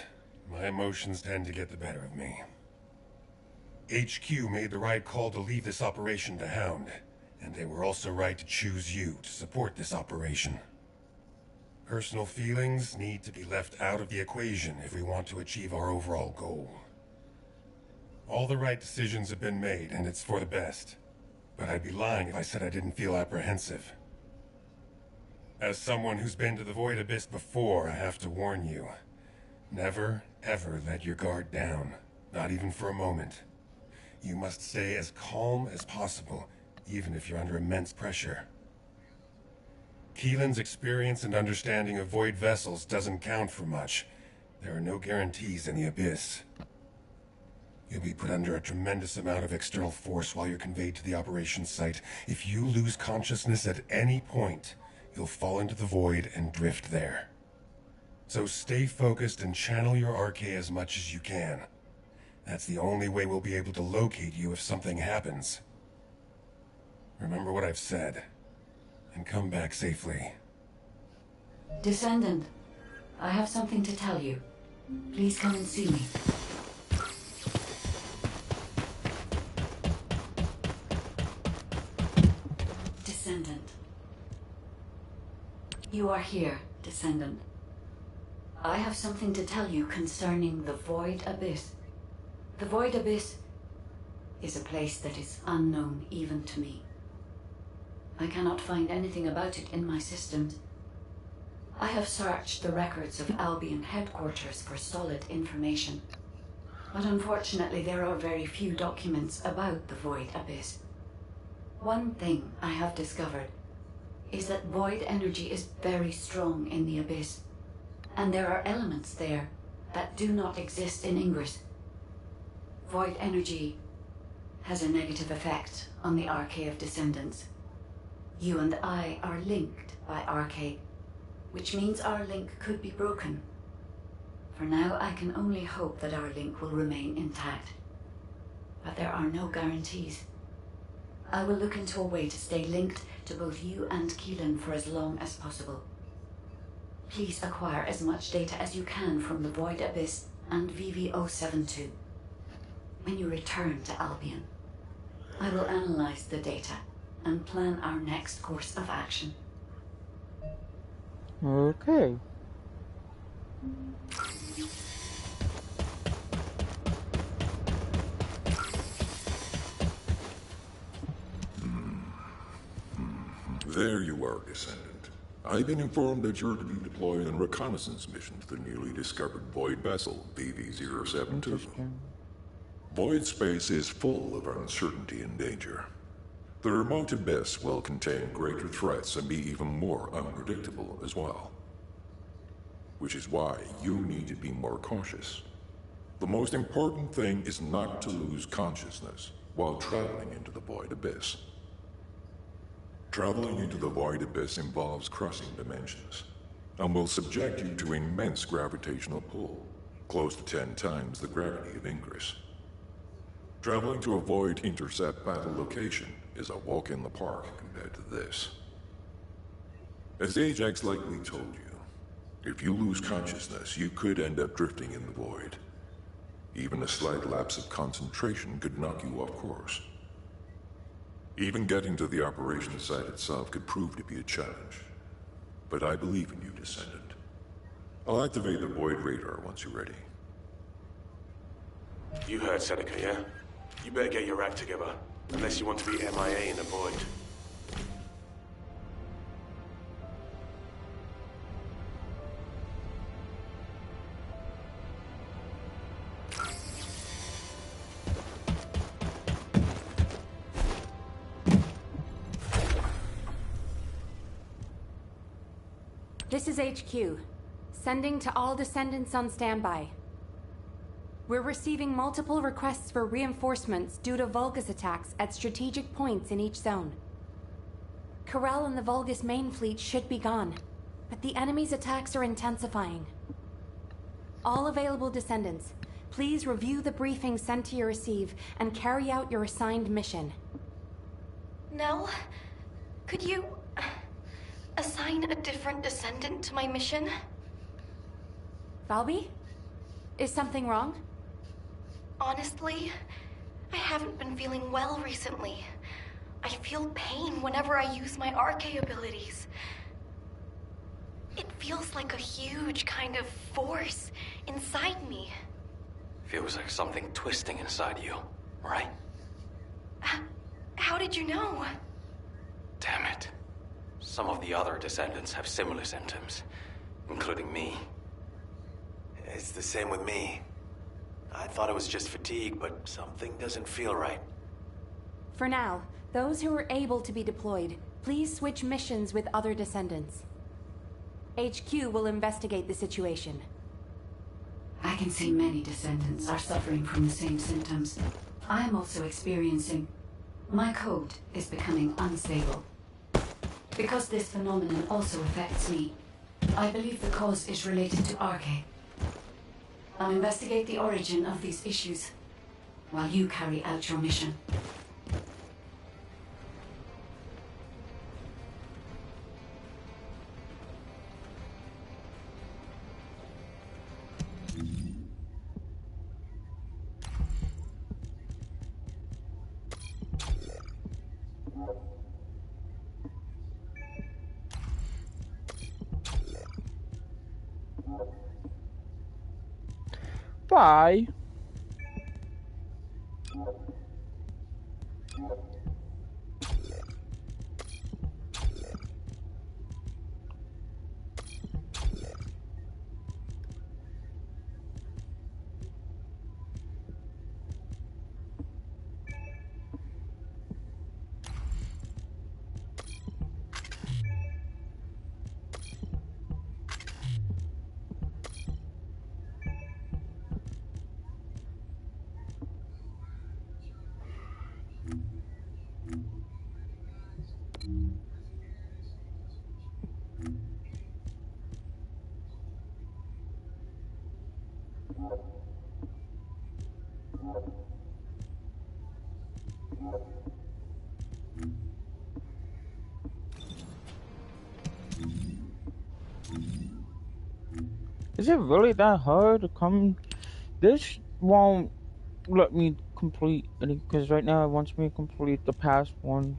my emotions tend to get the better of me. HQ made the right call to leave this operation to Hound, and they were also right to choose you to support this operation. Personal feelings need to be left out of the equation if we want to achieve our overall goal. All the right decisions have been made, and it's for the best. But I'd be lying if I said I didn't feel apprehensive. As someone who's been to the Void Abyss before, I have to warn you. Never, ever let your guard down. Not even for a moment. You must stay as calm as possible, even if you're under immense pressure. Keelan's experience and understanding of Void vessels doesn't count for much. There are no guarantees in the Abyss. You'll be put under a tremendous amount of external force while you're conveyed to the operations site. If you lose consciousness at any point, you'll fall into the Void and drift there. So stay focused and channel your RK as much as you can. That's the only way we'll be able to locate you if something happens. Remember what I've said, and come back safely. Descendant, I have something to tell you. Please come and see me. Descendant. You are here, Descendant. I have something to tell you concerning the Void Abyss. The Void Abyss is a place that is unknown even to me. I cannot find anything about it in my systems. I have searched the records of Albion headquarters for solid information, but unfortunately there are very few documents about the Void Abyss. One thing I have discovered is that void energy is very strong in the Abyss, and there are elements there that do not exist in Ingress. Void energy has a negative effect on the Arcade of Descendants. You and I are linked by Arcade, which means our link could be broken. For now, I can only hope that our link will remain intact. But there are no guarantees. I will look into a way to stay linked to both you and Keelan for as long as possible. Please acquire as much data as you can from the Void Abyss and VV-072. When you return to Albion, I will analyze the data and plan our next course of action. Okay. There you are, Descendant. I've been informed that you're to be deployed on a reconnaissance mission to the newly discovered Void vessel, VV-072. Void space is full of uncertainty and danger. The remote abyss will contain greater threats and be even more unpredictable as well. Which is why you need to be more cautious. The most important thing is not to lose consciousness while traveling into the Void Abyss. Traveling into the Void Abyss involves crossing dimensions, and will subject you to immense gravitational pull, close to 10 times the gravity of Ingress. Traveling to a Void intercept battle location is a walk in the park compared to this. As Ajax likely told you, if you lose consciousness, you could end up drifting in the Void. Even a slight lapse of concentration could knock you off course. Even getting to the operation site itself could prove to be a challenge. But I believe in you, Descendant. I'll activate the Void radar once you're ready. You heard Seneca, yeah? You better get your act together, unless you want to be MIA in the Void. This is HQ. Sending to all Descendants on standby. We're receiving multiple requests for reinforcements due to Vulgus attacks at strategic points in each zone. Corel and the Vulgus main fleet should be gone, but the enemy's attacks are intensifying. All available Descendants, please review the briefing sent to your receive and carry out your assigned mission. Nell, could you assign a different Descendant to my mission? Valby? Is something wrong? Honestly, I haven't been feeling well recently. I feel pain whenever I use my RK abilities. It feels like a huge kind of force inside me. Feels like something twisting inside you, right? How did you know? Damn it. Some of the other Descendants have similar symptoms, including me. It's the same with me. I thought it was just fatigue, but something doesn't feel right. For now, those who are able to be deployed, please switch missions with other Descendants. HQ will investigate the situation. I can see many Descendants are suffering from the same symptoms. I am also experiencing... My code is becoming unstable. Because this phenomenon also affects me, I believe the cause is related to Arcade. I'll investigate the origin of these issues, while you carry out your mission. try. Is it really that hard to come? This won't let me complete any, because right now it wants me to complete the past ones.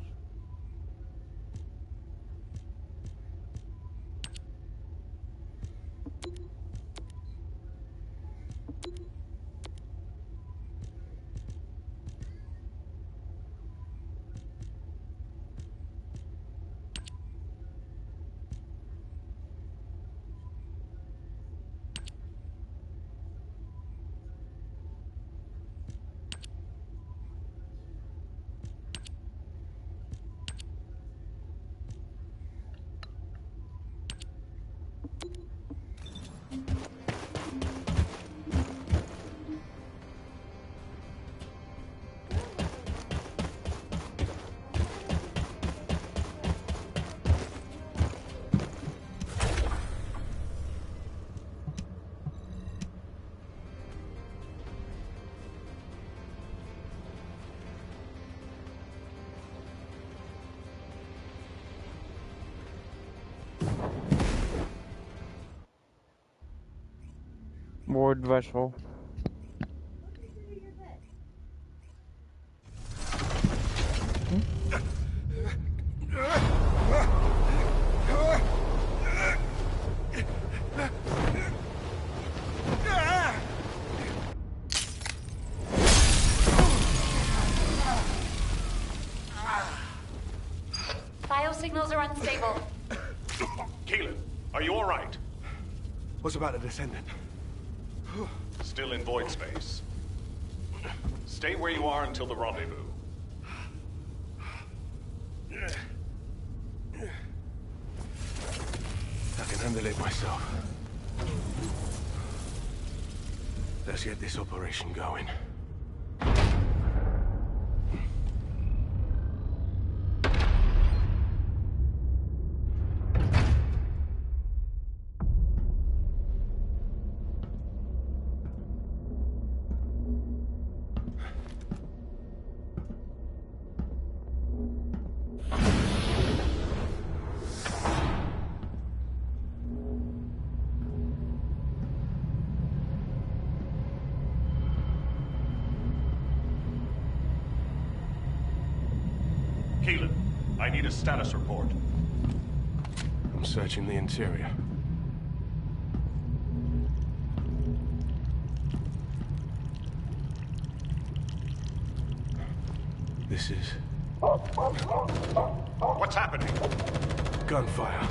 Void vessel. Biosignals are unstable. Keelan, are you all right? What's about the Descendant? Still in void space. Stay where you are until the rendezvous. I can handle it myself. Let's get this operation going. Keelan, I need a status report. I'm searching the interior. This is... What's happening? Gunfire.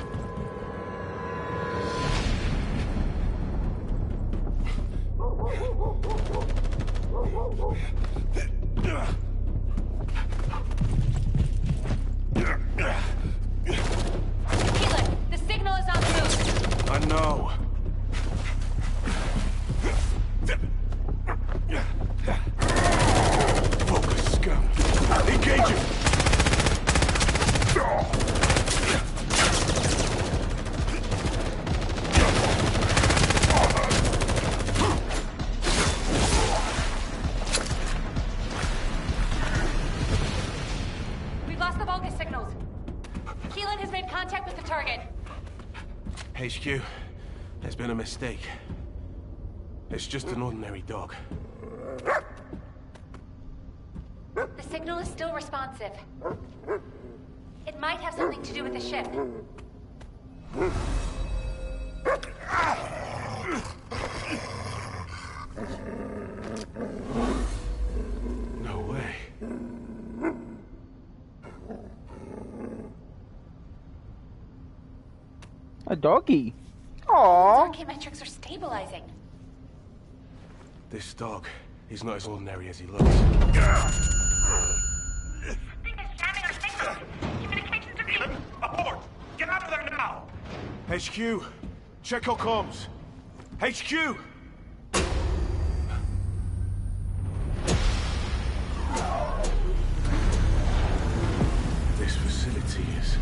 Keelan, the signal is on the move. I know. Focus, scum. Engaging. We've lost the Vulgus signals. Keelan has made contact with the target. HQ, there's been a mistake. It's just an ordinary dog. The signal is still responsive. It might have something to do with the ship. A doggy. All Aww. RK metrics are stabilizing. This dog, he's not as ordinary as he looks. Abort! Get out of there now! HQ! Check your comms! HQ! This facility is...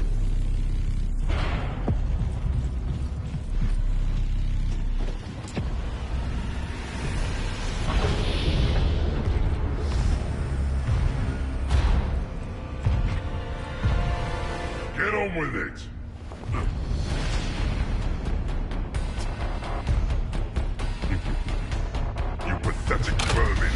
Get on with it! You pathetic vermin!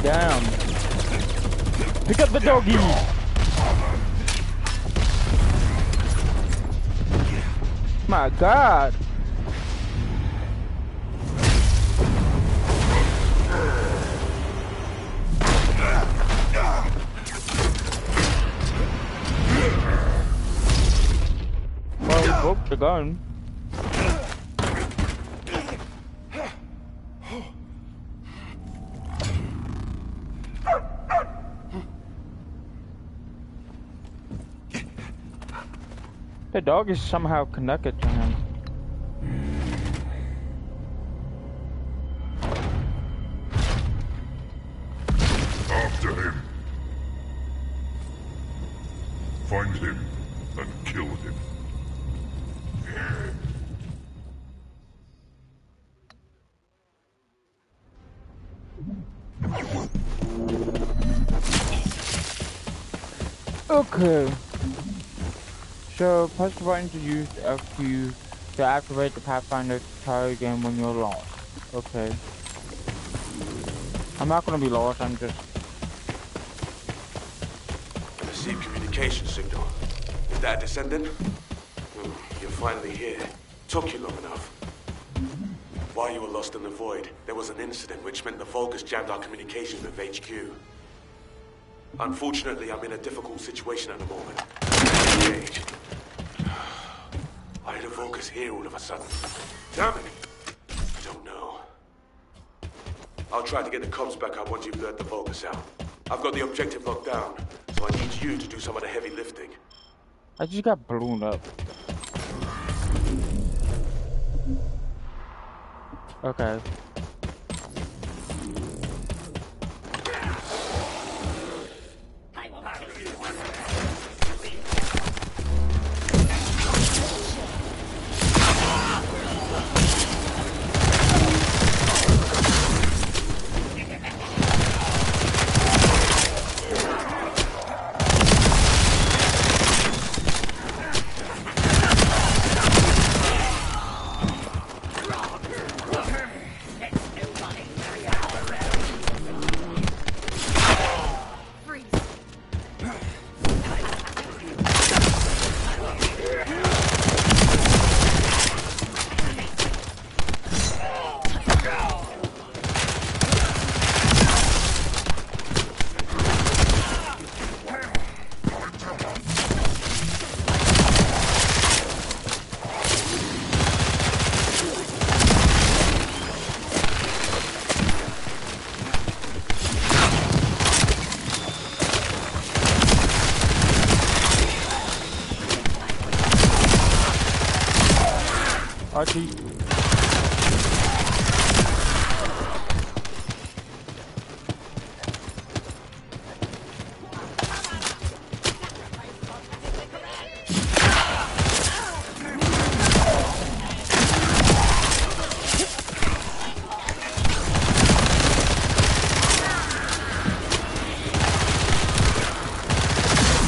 Down. Pick up the doggy. My God. Well, he broke the gun. The dog is somehow connected to him. After him. Find him and kill him. Okay. So, press the button to use FQ to activate the Pathfinder tutorial again when you're lost. Okay. I'm not gonna be lost, I'm just... Received communication signal. Is that a Descendant? You're finally here. Took you long enough. While you were lost in the void, there was an incident which meant the Vulgus jammed our communication with HQ. Unfortunately, I'm in a difficult situation at the moment. Engaged. Why did the Vulgus here all of a sudden? Damn it! I don't know. I'll try to get the comms back up once you've blurred the Vulgus out. I've got the objective locked down, so I need you to do some of the heavy lifting. I just got blown up. Okay. Archie.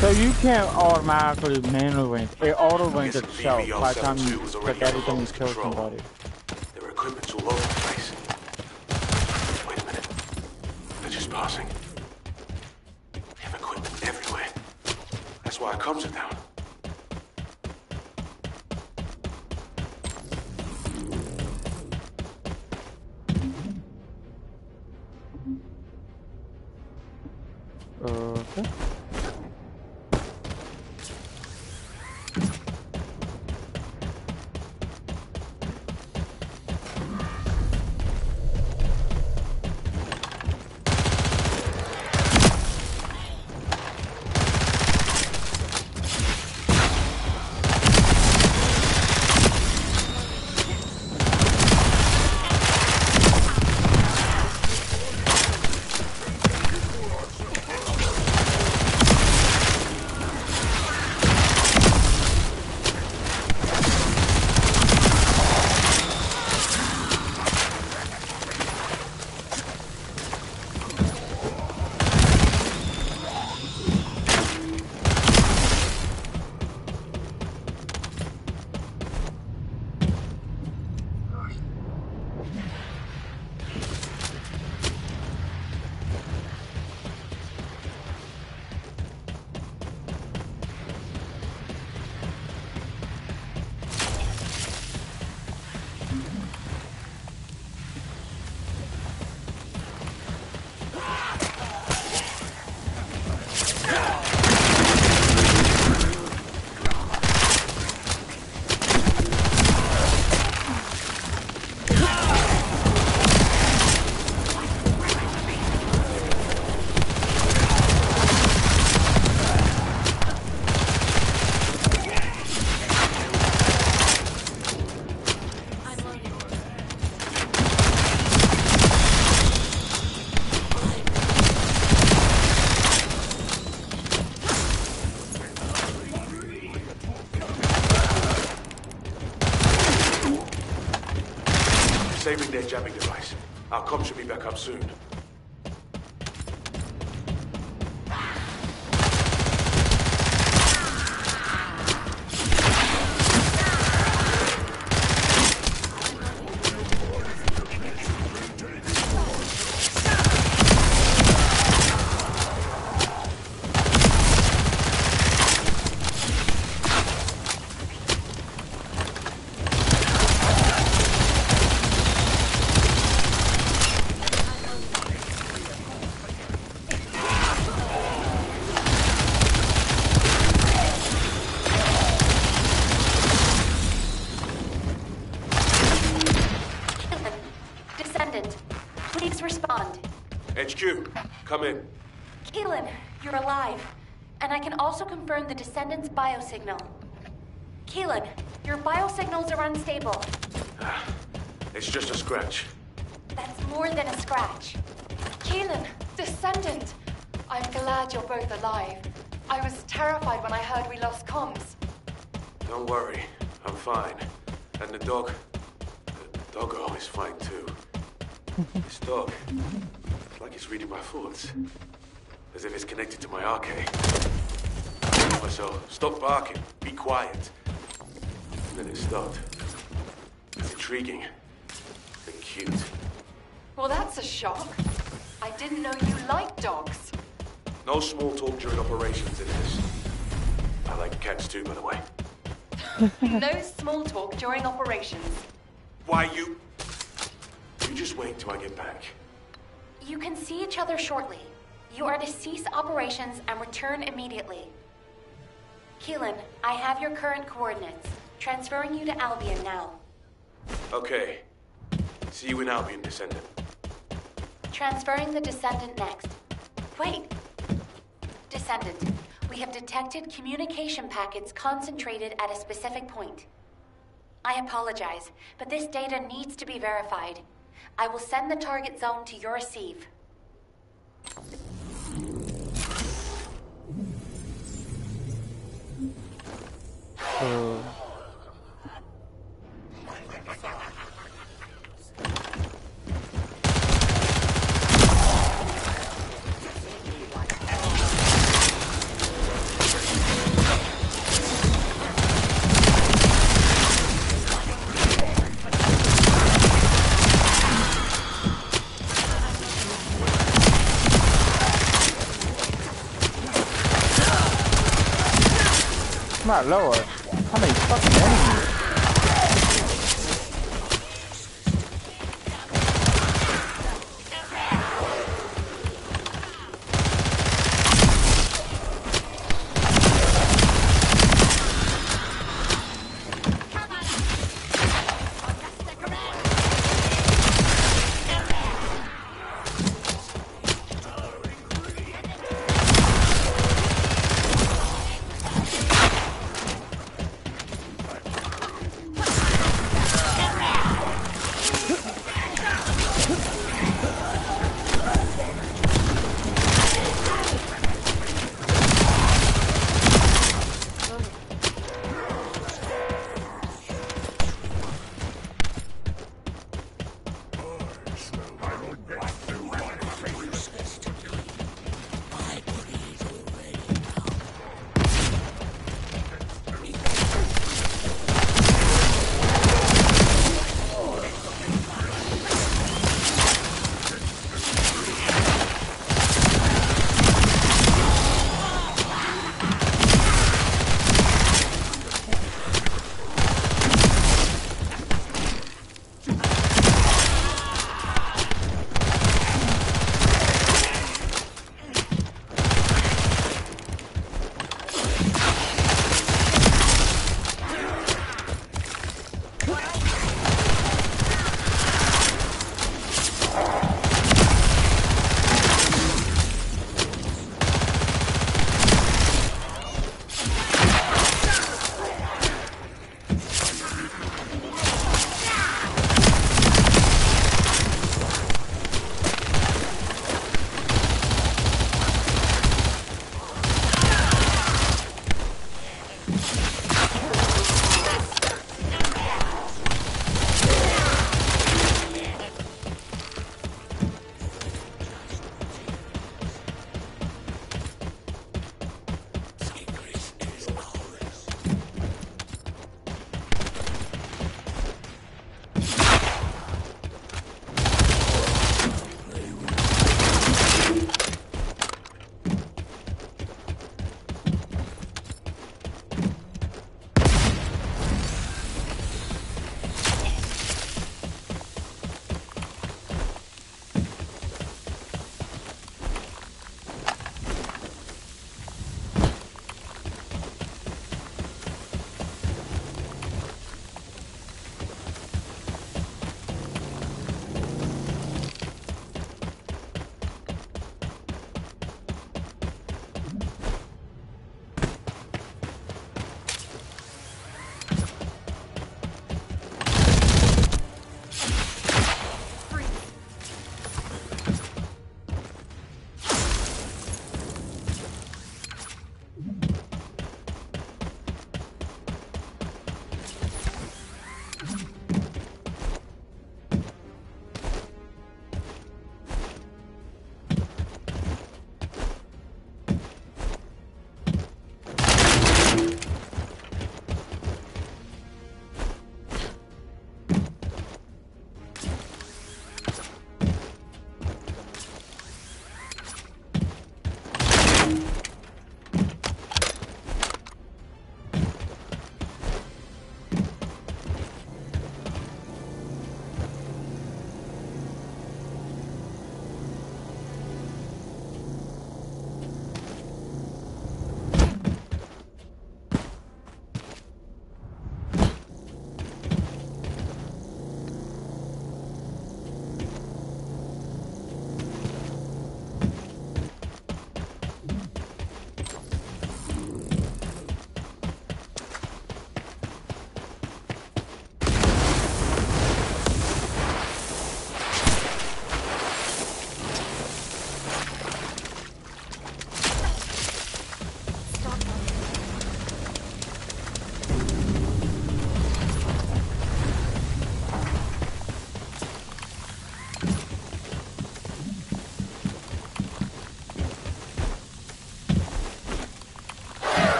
So you can't automatically manually range. It auto range itself by the time you click everything and kill somebody. There are equipment all over the place. passing. They have equipment everywhere. That's why our comms are down. Okay. Disabling their jamming device. Our comm should be back up soon. HQ, come in. Keelan, you're alive. And I can also confirm the Descendant's biosignal. Keelan, your biosignals are unstable. It's just a scratch. That's more than a scratch. Keelan, Descendant! I'm glad you're both alive. I was terrified when I heard we lost comms. Don't worry, I'm fine. And the doggo is fine too. This dog, it's like it's reading my thoughts. As if it's connected to my arcade. I told myself, stop barking, be quiet. And then it stopped. It's intriguing. And cute. Well, that's a shock. I didn't know you liked dogs. No small talk during operations in this. I like cats too, by the way. No small talk during operations. Why you just wait till I get back. You can see each other shortly. You are to cease operations and return immediately. Keelan, I have your current coordinates. Transferring you to Albion now. Okay. See you in Albion, Descendant. Transferring the Descendant next. Wait. Descendant, we have detected communication packets concentrated at a specific point. I apologize, but this data needs to be verified. I will send the target zone to your receive. My lord, how many fucking enemies?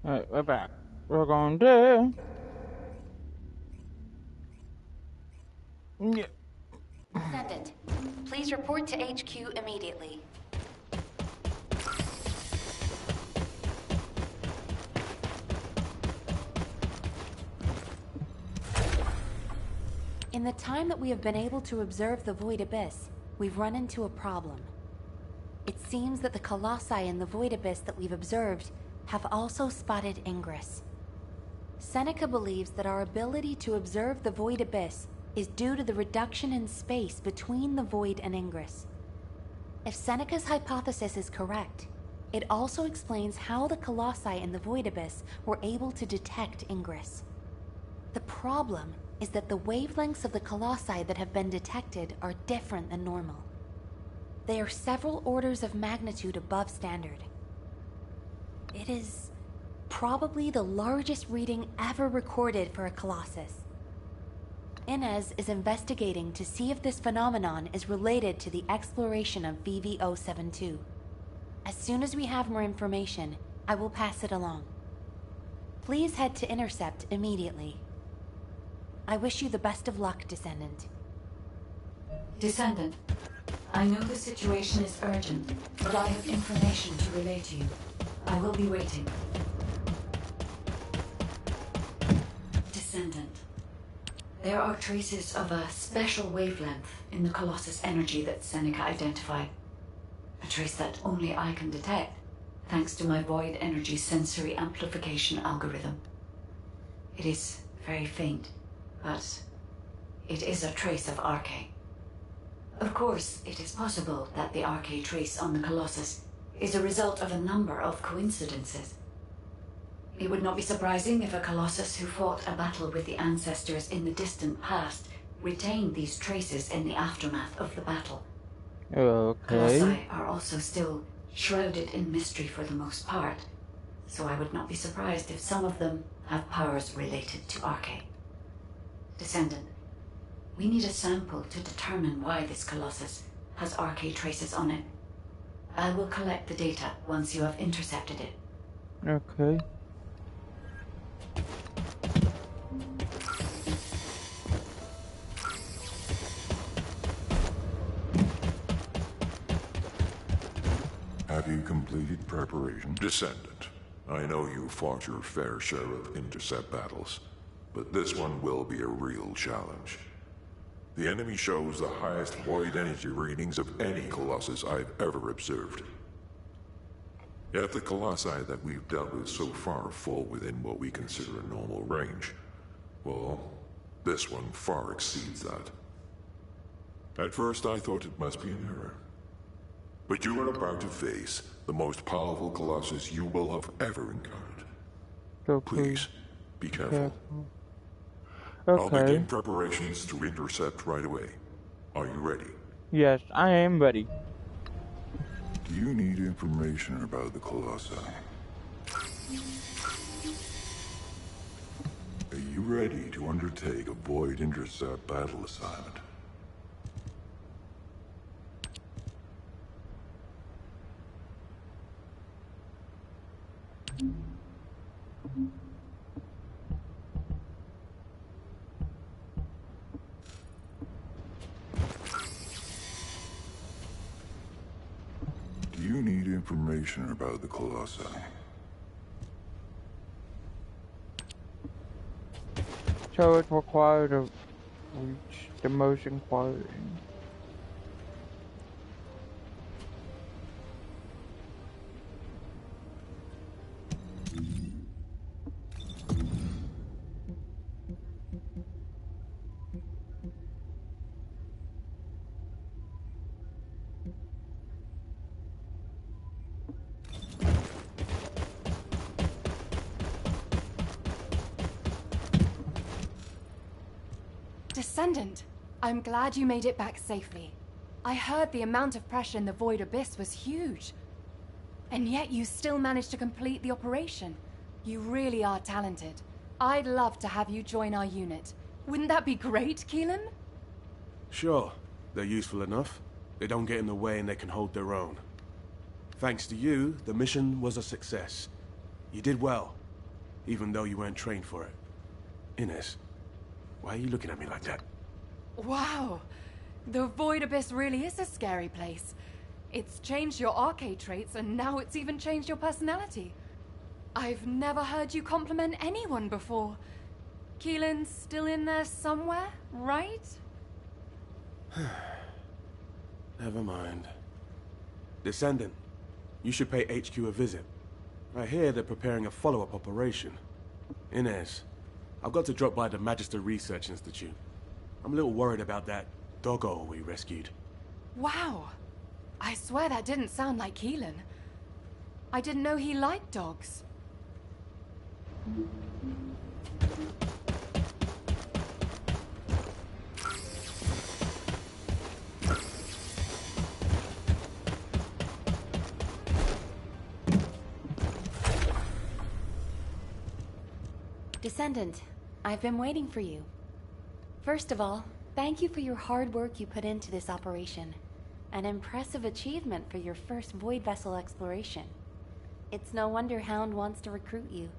Alright, we're back. We're going to... Yeah. Descendant, please report to HQ immediately. In the time that we have been able to observe the Void Abyss, we've run into a problem. It seems that the Colossi in the Void Abyss that we've observed have also spotted Ingress. Seneca believes that our ability to observe the Void Abyss is due to the reduction in space between the Void and Ingress. If Seneca's hypothesis is correct, it also explains how the Colossi in the Void Abyss were able to detect Ingress. The problem is that the wavelengths of the Colossi that have been detected are different than normal. They are several orders of magnitude above standard. It is probably the largest reading ever recorded for a Colossus. Inez is investigating to see if this phenomenon is related to the exploration of VV-072. As soon as we have more information, I will pass it along. Please head to Intercept immediately. I wish you the best of luck, Descendant. Descendant, I know the situation is urgent, but I have information to relay to you. I will be waiting. Descendant, there are traces of a special wavelength in the Colossus energy that Seneca identified. A trace that only I can detect, thanks to my void energy sensory amplification algorithm. It is very faint, but it is a trace of Arche. Of course, it is possible that the Arche trace on the Colossus is a result of a number of coincidences. It would not be surprising if a Colossus who fought a battle with the ancestors in the distant past retained these traces in the aftermath of the battle. Okay. Colossi are also still shrouded in mystery for the most part, so I would not be surprised if some of them have powers related to Arche. Descendant, we need a sample to determine why this Colossus has Arche traces on it. I will collect the data once you have intercepted it. Okay. Have you completed preparation? Descendant, I know you fought your fair share of intercept battles, but this one will be a real challenge. The enemy shows the highest void energy readings of any Colossus I've ever observed. Yet the Colossi that we've dealt with so far fall within what we consider a normal range. Well, this one far exceeds that. At first I thought it must be an error. But you are about to face the most powerful Colossus you will have ever encountered. Please, be careful. Okay. I'll begin preparations to intercept right away. Are you ready? Yes, I am ready. Do you need information about the Colossi? Are you ready to undertake a Void Intercept battle assignment? Do you need information about the Colossi? So it's required to reach the motion quality. Descendant, I'm glad you made it back safely. I heard the amount of pressure in the Void Abyss was huge. And yet you still managed to complete the operation. You really are talented. I'd love to have you join our unit. Wouldn't that be great, Keelan? Sure. They're useful enough. They don't get in the way and they can hold their own. Thanks to you, the mission was a success. You did well, even though you weren't trained for it. Inez, why are you looking at me like that? Wow. The Void Abyss really is a scary place. It's changed your arcade traits, and now it's even changed your personality. I've never heard you compliment anyone before. Keelan's still in there somewhere, right? Never mind. Descendant, you should pay HQ a visit. I hear they're preparing a follow-up operation. Inez, I've got to drop by the Magister Research Institute. I'm a little worried about that doggo we rescued. Wow. I swear that didn't sound like Keelan. I didn't know he liked dogs. Descendant, I've been waiting for you. First of all, thank you for your hard work you put into this operation. An impressive achievement for your first Void Vessel exploration. It's no wonder Hound wants to recruit you.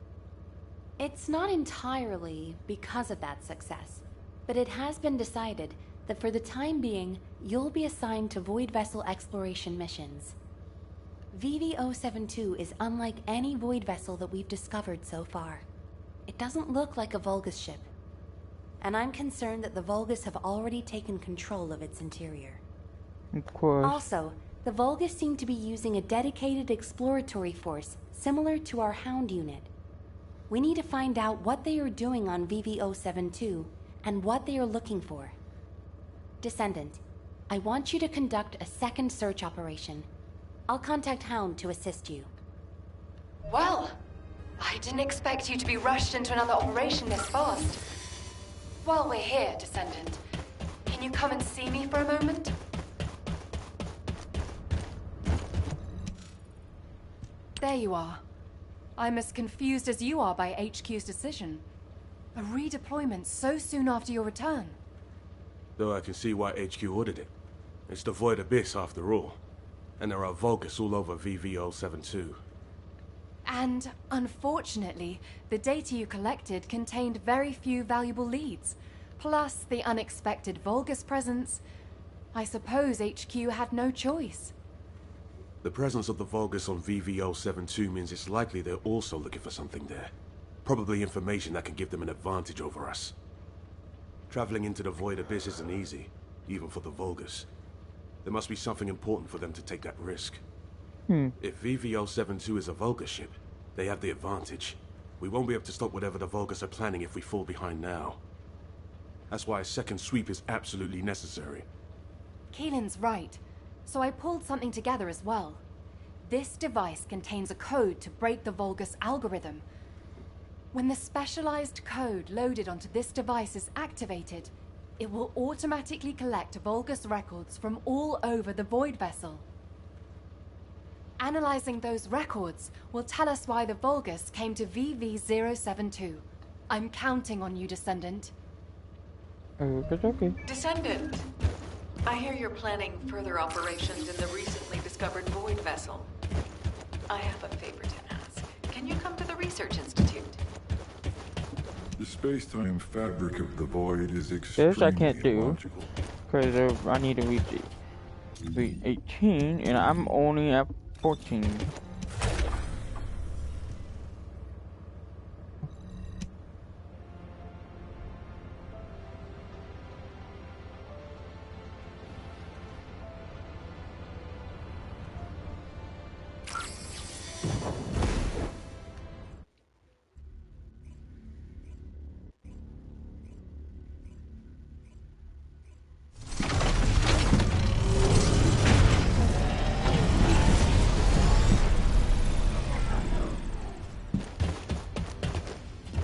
It's not entirely because of that success, but it has been decided that for the time being, you'll be assigned to Void Vessel exploration missions. VV-072 is unlike any Void Vessel that we've discovered so far. It doesn't look like a Vulgus ship, and I'm concerned that the Vulgus have already taken control of its interior. Of course. Also, the Vulgus seem to be using a dedicated exploratory force similar to our Hound unit. We need to find out what they are doing on VV-072 and what they are looking for. Descendant, I want you to conduct a second search operation. I'll contact Hound to assist you. Well, I didn't expect you to be rushed into another operation this fast. While we're here, Descendant, can you come and see me for a moment? There you are. I'm as confused as you are by HQ's decision. A redeployment so soon after your return. Though I can see why HQ ordered it. It's the Void Abyss after all. And there are Vulgus all over VV-072. And, unfortunately, the data you collected contained very few valuable leads. Plus the unexpected Vulgus presence. I suppose HQ had no choice. The presence of the Vulgus on VV-072 means it's likely they're also looking for something there. Probably information that can give them an advantage over us. Traveling into the Void Abyss isn't easy, even for the Vulgus. There must be something important for them to take that risk. If VV-072 is a Vulgus ship, they have the advantage. We won't be able to stop whatever the Vulgus are planning if we fall behind now. That's why a second sweep is absolutely necessary. Keelan's right. So I pulled something together as well. This device contains a code to break the Vulgus algorithm. When the specialized code loaded onto this device is activated, it will automatically collect Vulgus records from all over the Void Vessel. Analyzing those records will tell us why the Vulgus came to VV-072. I'm counting on you, Descendant. Okay. Descendant, I hear you're planning further operations in the recently discovered Void Vessel. I have a favor to ask. Can you come to the Research Institute? The space-time fabric of the Void is extremely This I can't do, illogical. because I need to reach 18, and I'm only at 14.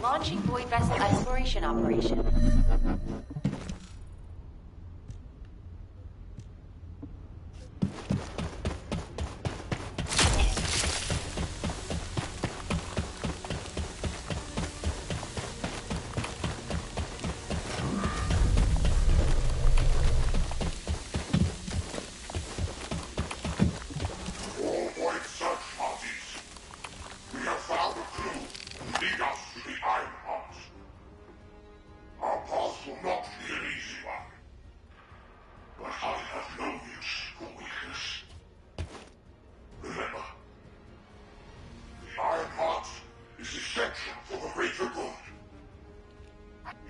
Launching Void Vessel Exploration Operation.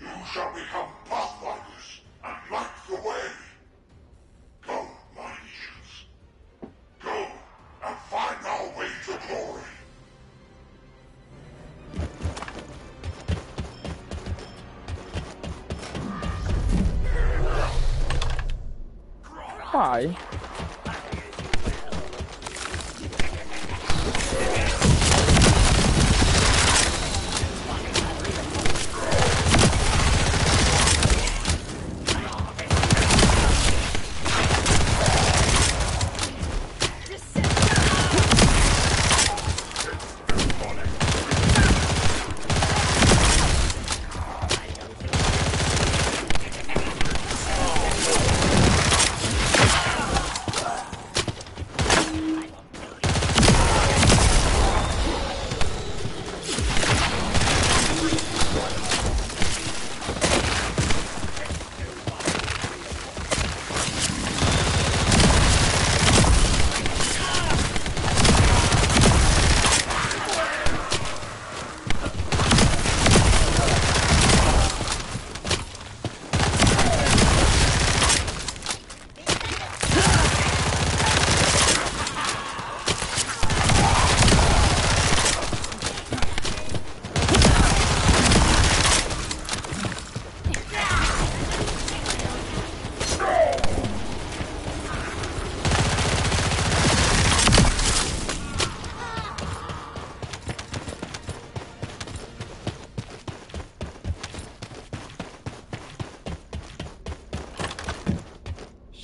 You shall become pathfinders and light the way. Go, my legions. Go and find our way to glory. Why?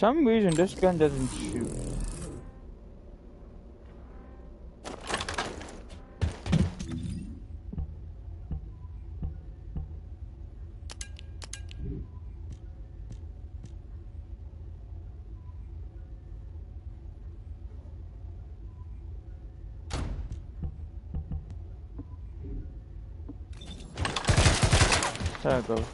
For some reason this gun doesn't shoot. There it goes.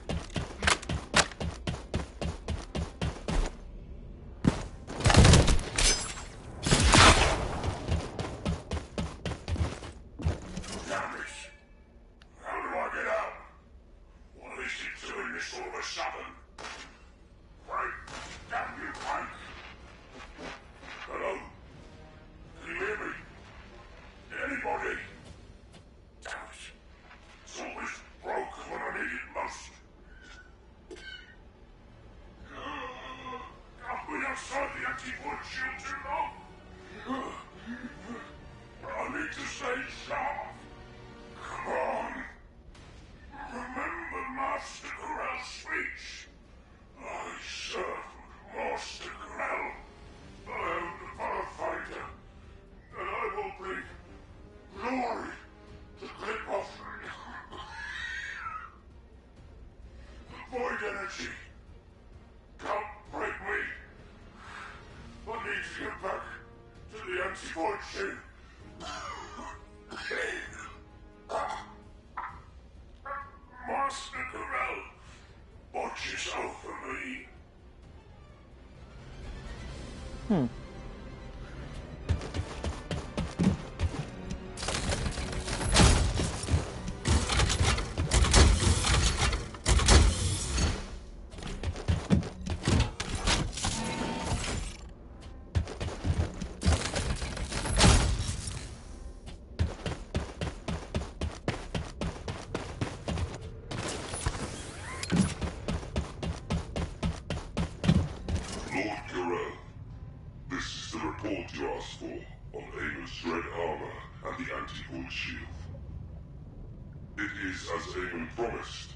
Promised,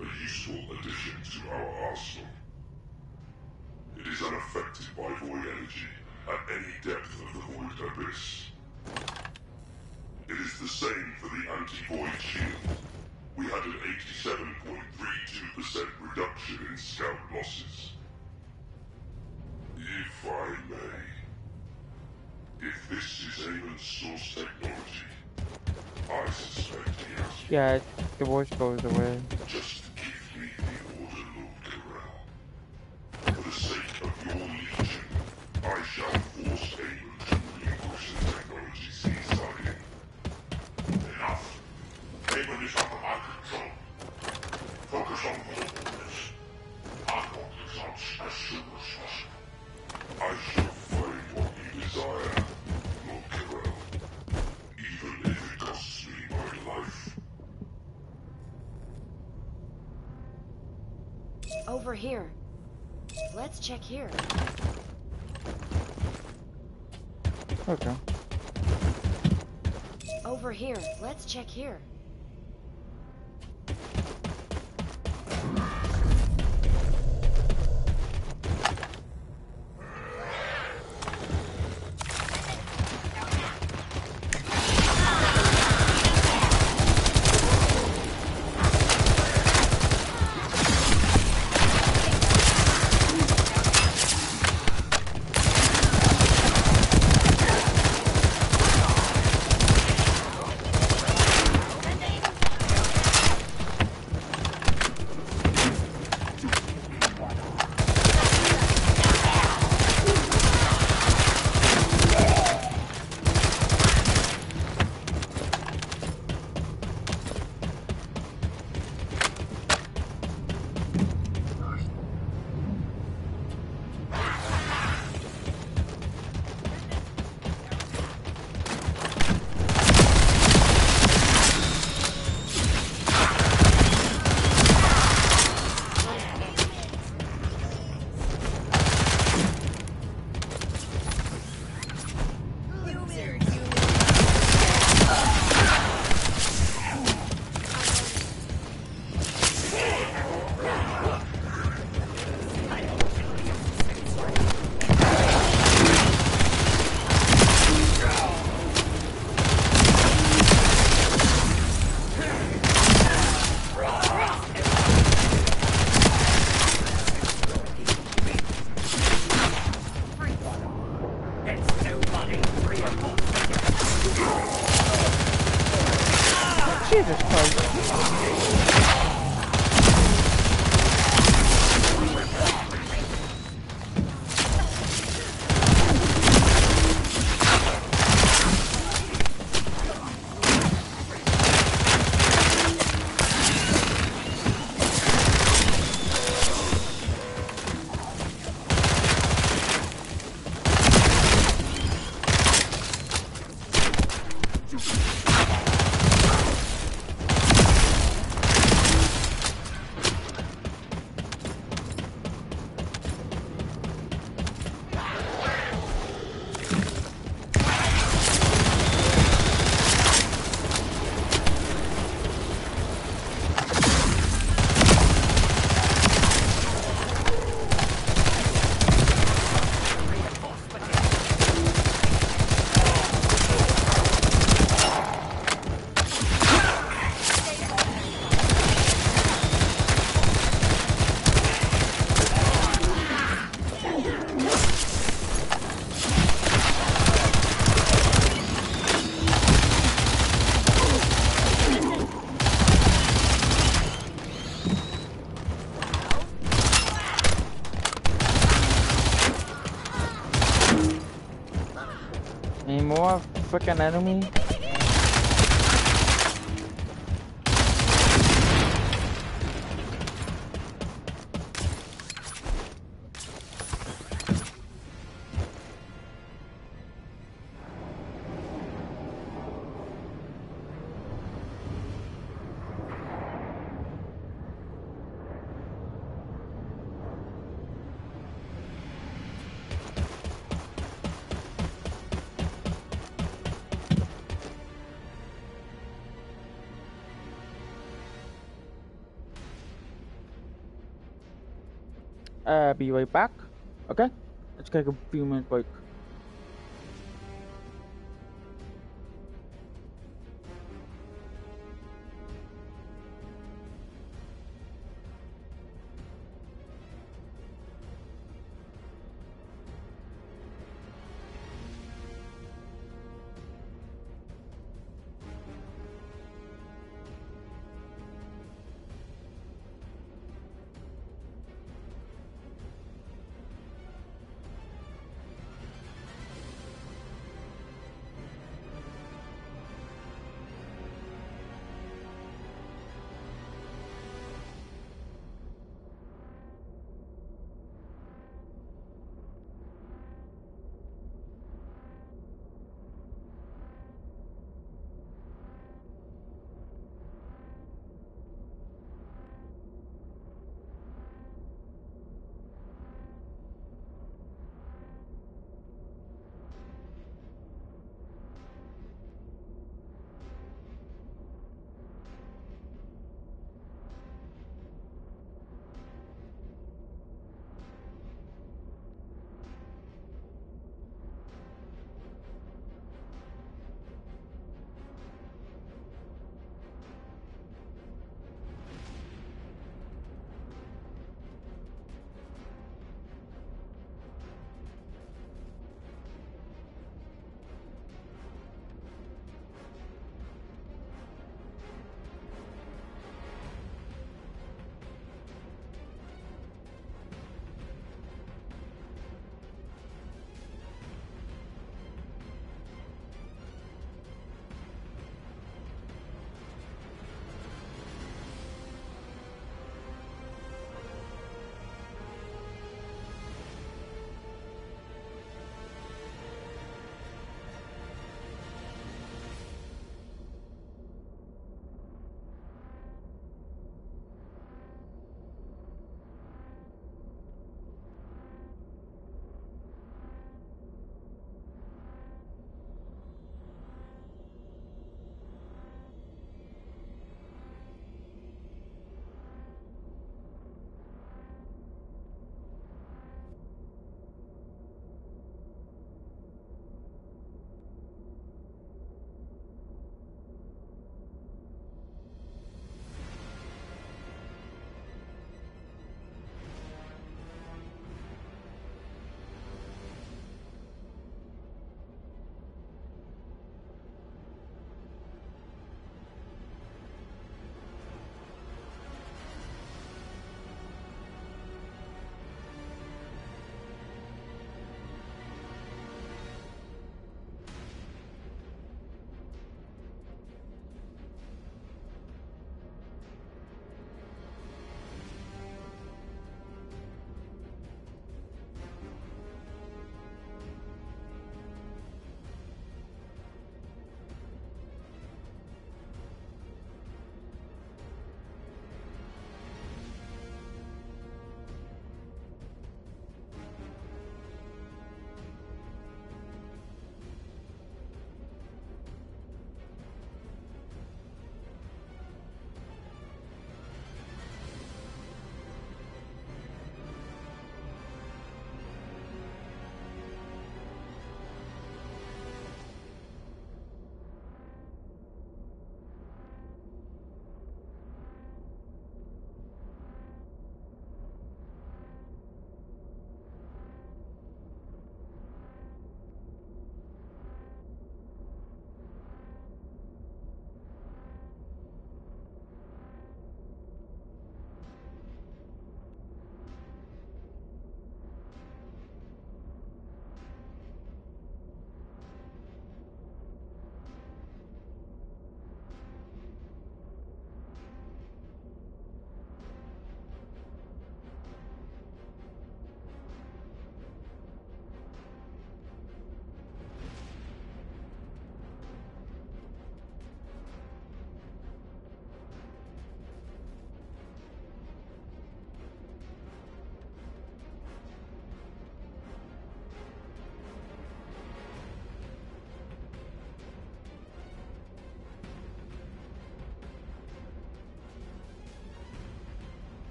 a useful addition to our arsenal. It is unaffected by void energy at any depth of the void abyss. It is the same for the anti-void shield. We had an 87.32% reduction in scout losses. If I may, if this is Eamon's source technology, I suspect he has... Yeah, the voice goes away. Just give me the order, Lord Corral. For the sake of your legion, I shall force Eamon to relinquish the technologies he's hiding. Enough! Eamon is under my control. Focus Over here. Let's check here. Okay. Over here. Let's check here. Jesus Christ. Any more freaking enemy? Be right back. Okay? Let's take a few minutes break.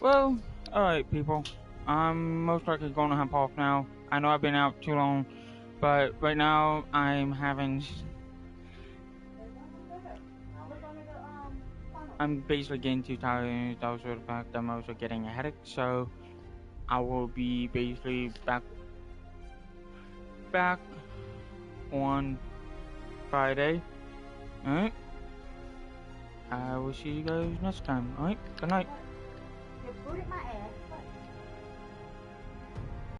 Well, alright, people. I'm most likely going to hop off now. I know I've been out too long, but right now I'm basically getting too tired. Also, the fact that I'm also getting a headache, so I will be basically back on Friday. Alright? I will see you guys next time. Alright? Good night. You booted my ass.